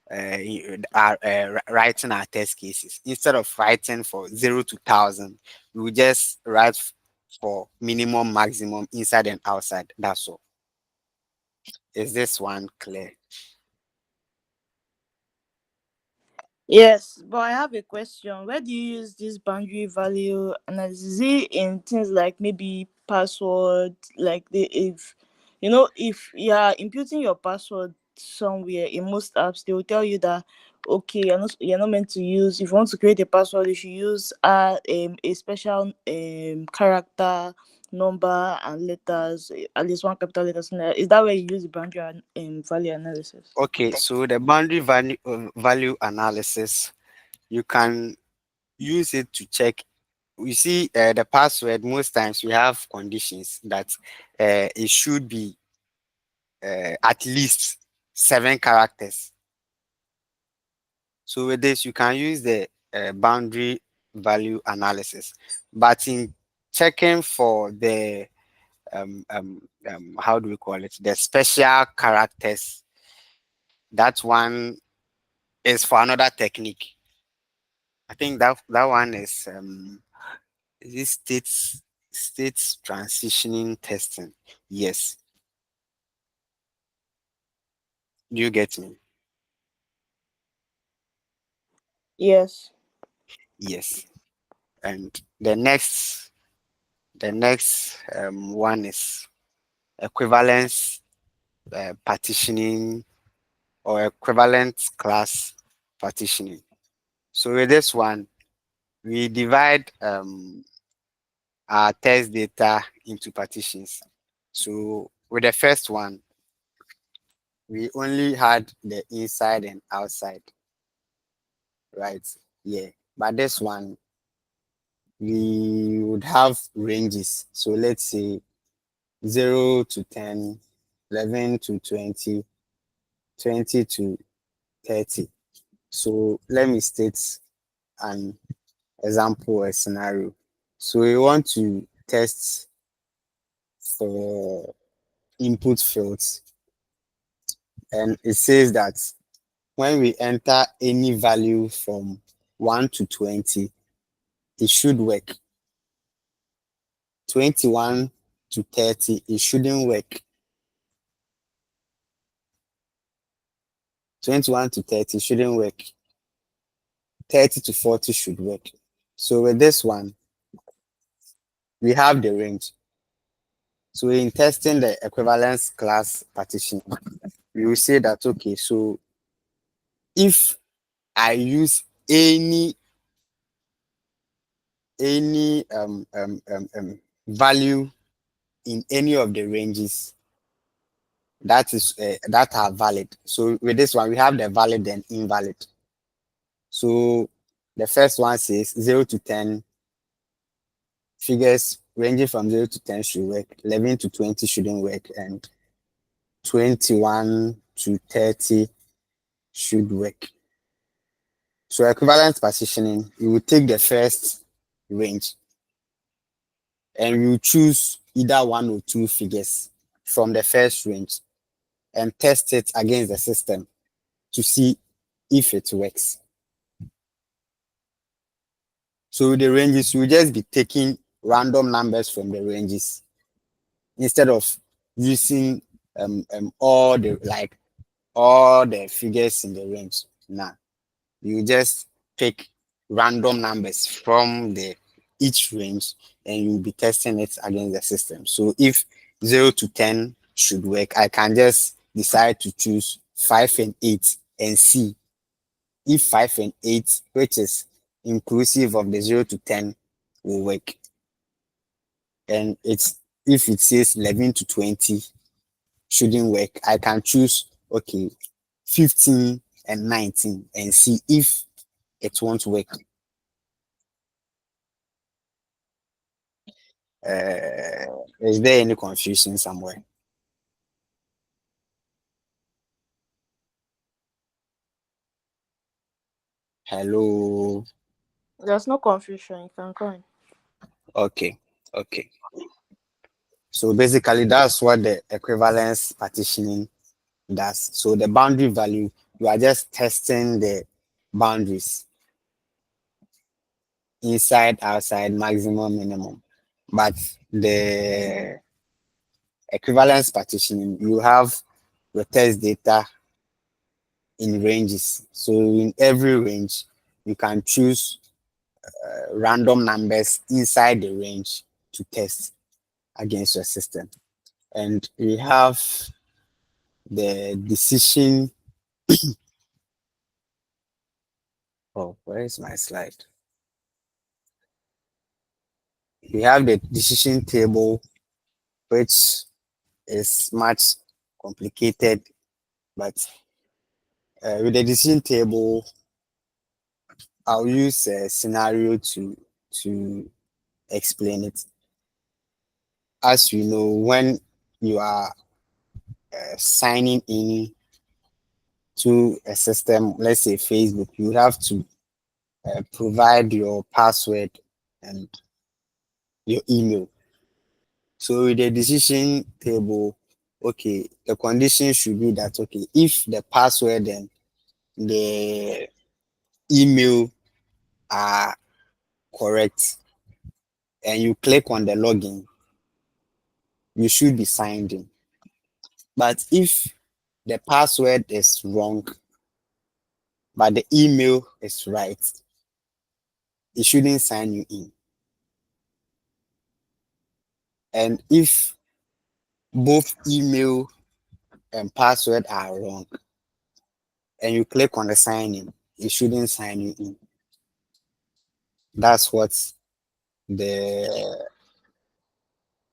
writing our test cases. Instead of writing for 0 to 1,000, we will just write for minimum, maximum, inside and outside. That's all. Is this one clear? Yes, but I have a question. Where do you use this boundary value analysis? Is it in things like maybe password, like the if if you are imputing your password somewhere in most apps, they will tell you that okay, you're not meant to use. If you want to create a password, you should use a special character, number, and letters, at least one capital letter. Something like that. Is that where you use the boundary value analysis? Okay, so the boundary value analysis, you can use it to check. You see, the password, most times we have conditions that it should be at least 7 characters. So with this, you can use the boundary value analysis. But in checking for the how do we call it? The special characters, that one is for another technique. I think that one is it states transitioning testing. Yes, you get me. Yes. Yes, and the next one is equivalence partitioning or equivalent class partitioning. So with this one, we divide our test data into partitions. So with the first one, we only had the inside and outside, right? Yeah. But this one, we would have ranges. So let's say 0 to 10, 11 to 20, 20 to 30. So let me state an example or scenario. So we want to test for input fields, and it says that when we enter any value from 1 to 20, it should work. 21 to 30, it shouldn't work. 21 to 30 shouldn't work. 30 to 40 should work. So with this one, we have the range. So in testing the equivalence class partition, we will say that, okay, so if I use any value in any of the ranges that are valid. So with this one, we have the valid and invalid. So the first one says 0 to 10 figures ranging from 0 to 10 should work, 11 to 20 shouldn't work, and 21 to 30 should work. So equivalent partitioning, you will take the first range and you choose either one or two figures from the first range. and test it against the system to see if it works. So the ranges will just be taking random numbers from the ranges instead of using all the figures in the range. Now you just pick random numbers from the each range and you'll be testing it against the system. So if 0 to 10 should work, I can just decide to choose 5 and 8 and see if 5 and 8, which is inclusive of the 0 to 10, will work. And it's if it says 11 to 20 shouldn't work, I can choose okay 15 and 19 and see if it won't work. Is there any confusion somewhere? Hello. There's no confusion. You can go on. Okay. Okay. So basically, that's what the equivalence partitioning does. So the boundary value, you are just testing the boundaries inside, outside, maximum, minimum. But the equivalence partitioning, you have your test data in ranges. So in every range, you can choose random numbers inside the range to test against your system. And we have the decision. Oh, where is my slide? We have the decision table, which is much complicated, but with the decision table, I'll use a scenario to explain it. As you know, when you are signing in to a system, let's say Facebook, you have to provide your password and your email. So with the decision table, okay, the condition should be that okay, if the password and the email are correct and you click on the login, you should be signed in. But if the password is wrong, but the email is right, it shouldn't sign you in. And if both email and password are wrong and you click on the sign in, it shouldn't sign you in. That's what the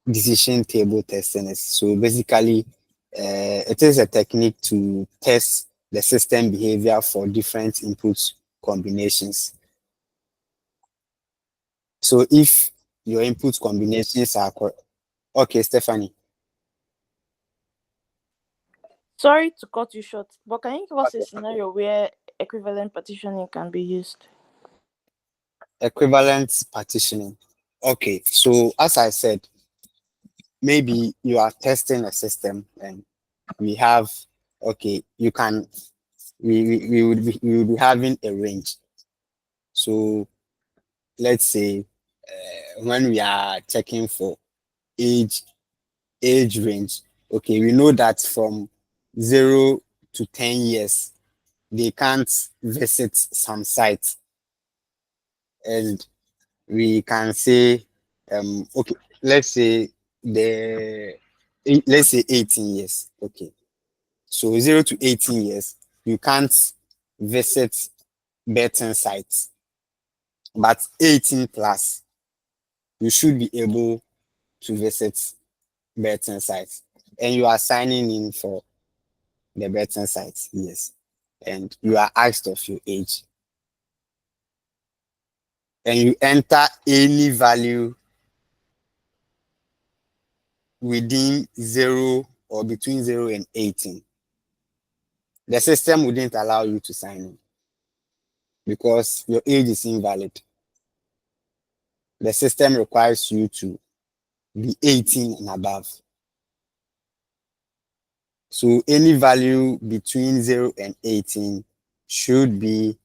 decision table testing is. So basically, it is a technique to test the system behavior for different input combinations. So if your input combinations are correct, okay, Stephanie. Sorry to cut you short, but can you give us a scenario where equivalent partitioning can be used? Equivalent partitioning. Okay, so as I said, maybe you are testing a system and we have, okay, you can, we would be having a range. So let's say when we are checking for age age range, okay, we know that from 0 to 10 years they can't visit some sites, and we can say okay, let's say the let's say 18 years. Okay, so 0 to 18 years you can't visit betting sites, but 18 plus you should be able to visit betting sites, and you are signing in for the betting sites, yes, and you are asked of your age and you enter any value within 0 or between 0 and 18, the system wouldn't allow you to sign in because your age is invalid. The system requires you to be 18 and above. So any value between 0 and 18 should be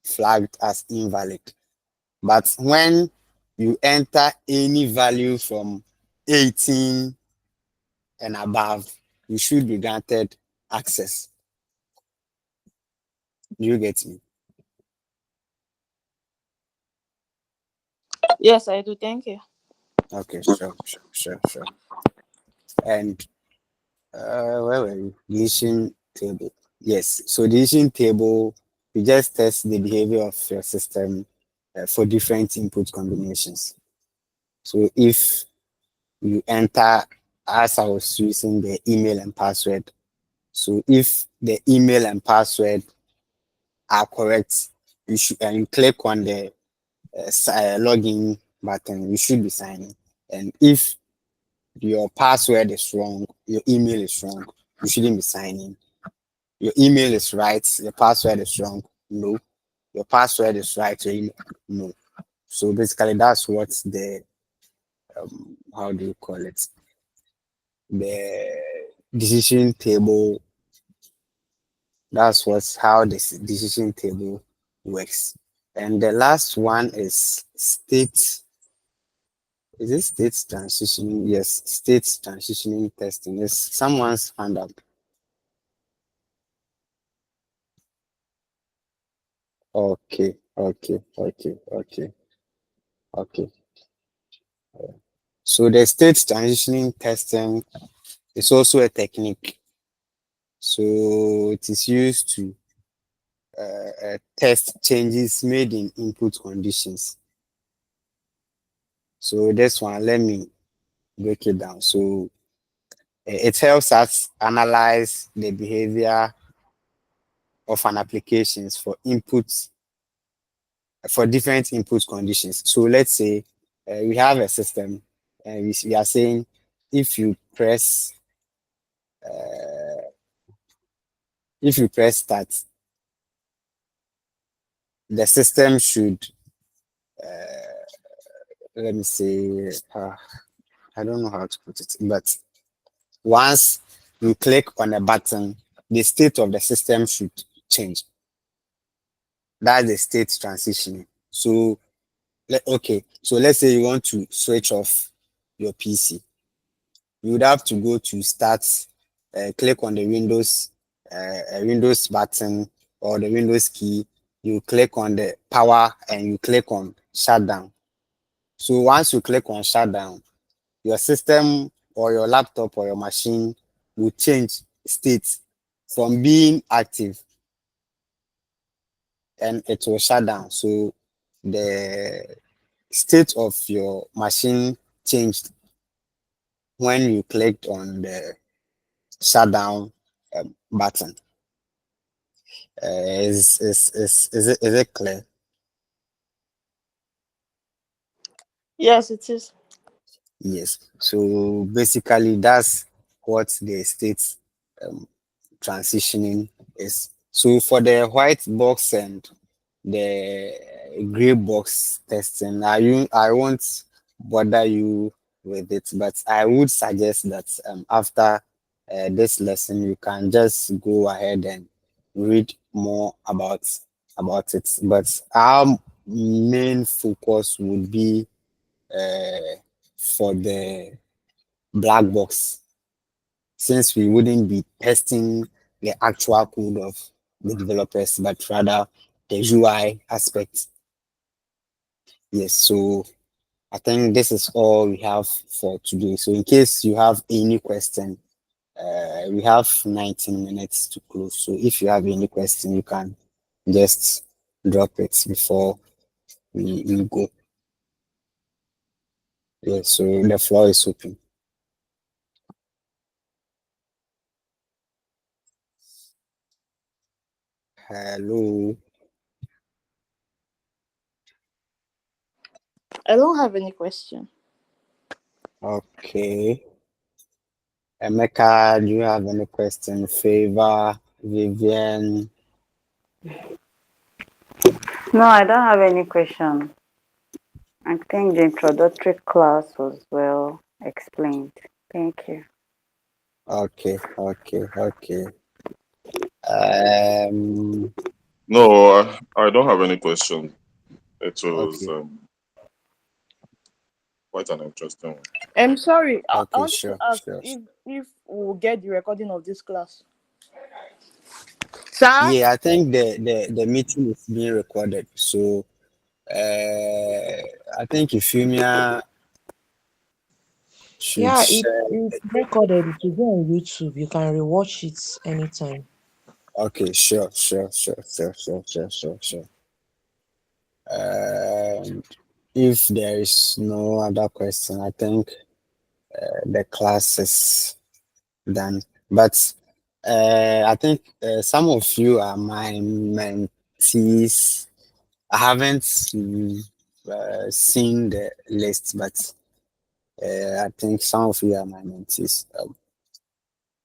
flagged as invalid. But when you enter any value from 18 and above, you should be granted access. You get me? Yes, I do. Thank you. Okay, sure. And where were we? Decision table. Yes. So decision table, we just test the behavior of your system for different input combinations. So if you enter, as I was using the email and password, so if the email and password are correct, you should and you click on the login button, you should be signing. And if your password is wrong, your email is wrong, you shouldn't be signing. Your email is right, your password is wrong, no. Your password is right, your email, no. So basically, that's what the how do you call it? The decision table. That's what's how this decision table works. And the last one is state. Is it state transitioning? Yes, state transitioning testing. Is someone's hand up? Okay. So the state transitioning testing is also a technique. So it is used to test changes made in input conditions. So this one, let me break it down. So it helps us analyze the behavior of an applications for inputs for different input conditions. So let's say we have a system and we are saying if you press if you press start, the system should let me say I don't know how to put it, but once you click on a button, the state of the system should change. That's the state transitioning. So okay, so let's say you want to switch off your PC. You would have to go to start, click on the Windows button or the Windows key. You click on the power and you click on shutdown. So once you click on shutdown, your system or your laptop or your machine will change state from being active and it will shut down. So the state of your machine changed when you clicked on the shutdown button. Is it clear? Yes, it is. Yes. So basically, that's what the state um, transitioning is. So for the white box and the gray box testing, I won't bother you with it, but I would suggest that after this lesson, you can just go ahead and read more about it. But our main focus would be for the black box, since we wouldn't be testing the actual code of the developers, but rather the UI aspect. Yes, so I think this is all we have for today. So in case you have any question, we have 19 minutes to close. So if you have any question, you can just drop it before we go. Yes, so the floor is open. Hello. I don't have any question. Okay. Emeka, do you have any question? Favor, Vivian. No, I don't have any question. I think the introductory class was well explained. Thank you. Okay, okay, okay. Um, No, I don't have any question. It was okay, quite an interesting one. I'm sorry. I okay, wanted to sure, ask sure. if we'll get the recording of this class. Sir? Yeah, I think the meeting is being recorded. So I think Euphemia should Yeah, it, share. it's recorded. It will be on YouTube. You can rewatch it anytime. Okay, sure, sure, sure, sure, sure, sure, sure, sure. And if there is no other question, I think the class is done. But I think some of you are my mentees. I haven't seen the list, but I think some of you are my mentees.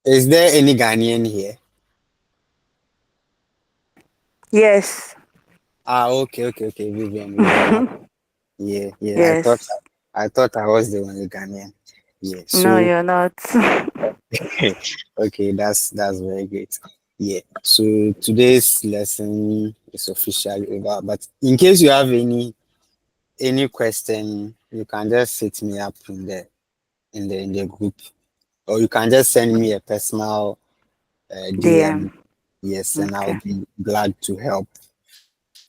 Is there any Ghanaian here? Yes. Ah, okay, okay, okay. Vivian. Yeah, yeah. Yes. I thought I was the only Ghanaian. Yeah. No, So you're not. okay, that's very great. Yeah. So today's lesson is officially over. But in case you have any question, you can just hit me up in the group, or you can just send me a personal DM. DM. Yes, and I'll Okay. be glad to help.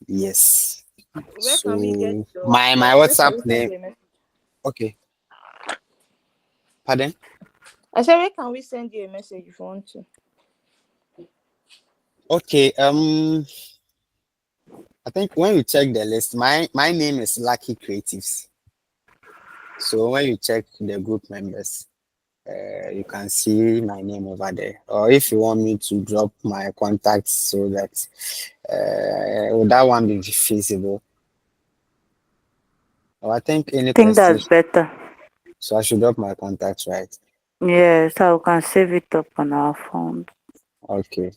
Yes. Where can we get So your my where can WhatsApp we send name. you a message? Okay. Pardon. I said where can we send you a message if you want to? Okay. I think when you check the list, my name is Lucky Creatives. So when you check the group members, you can see my name over there. Or if you want me to drop my contacts so that would that one be feasible? Or I think any I think question. that's better. So I should drop my contacts, right? Yes, I can save it up on our phone. Okay.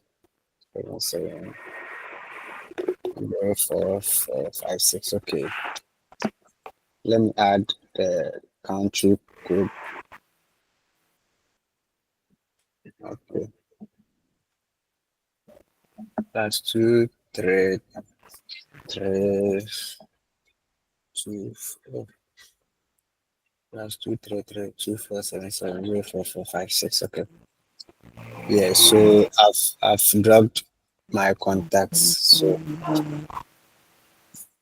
77045 6. Okay. Let me add the country code. Okay. That's 233 2 4. That's 233 2 4 7 7 0 4 4 5 6. Okay. Yeah. So I've dropped my contacts. So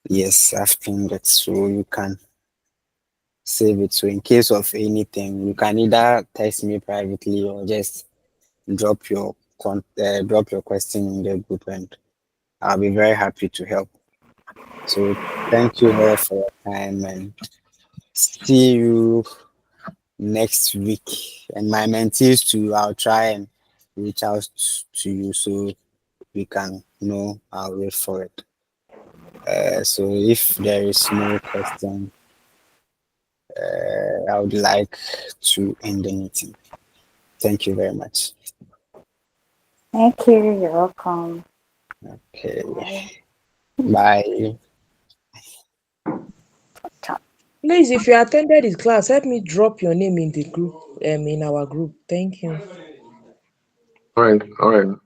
yes, I've pinned it. So you can save it. So in case of anything, you can either text me privately or just drop your question in the group, and I'll be very happy to help. So thank you all for your time, and see you next week. And my mentees too, I'll try and reach out to you so we can know our way forward. So if there is no question, I would like to end the meeting. Thank you very much. Thank you. You're welcome. Okay, Bye. bye. Please, if you attended this class, help me drop your name in the group, in our group. Thank you. All right, all right.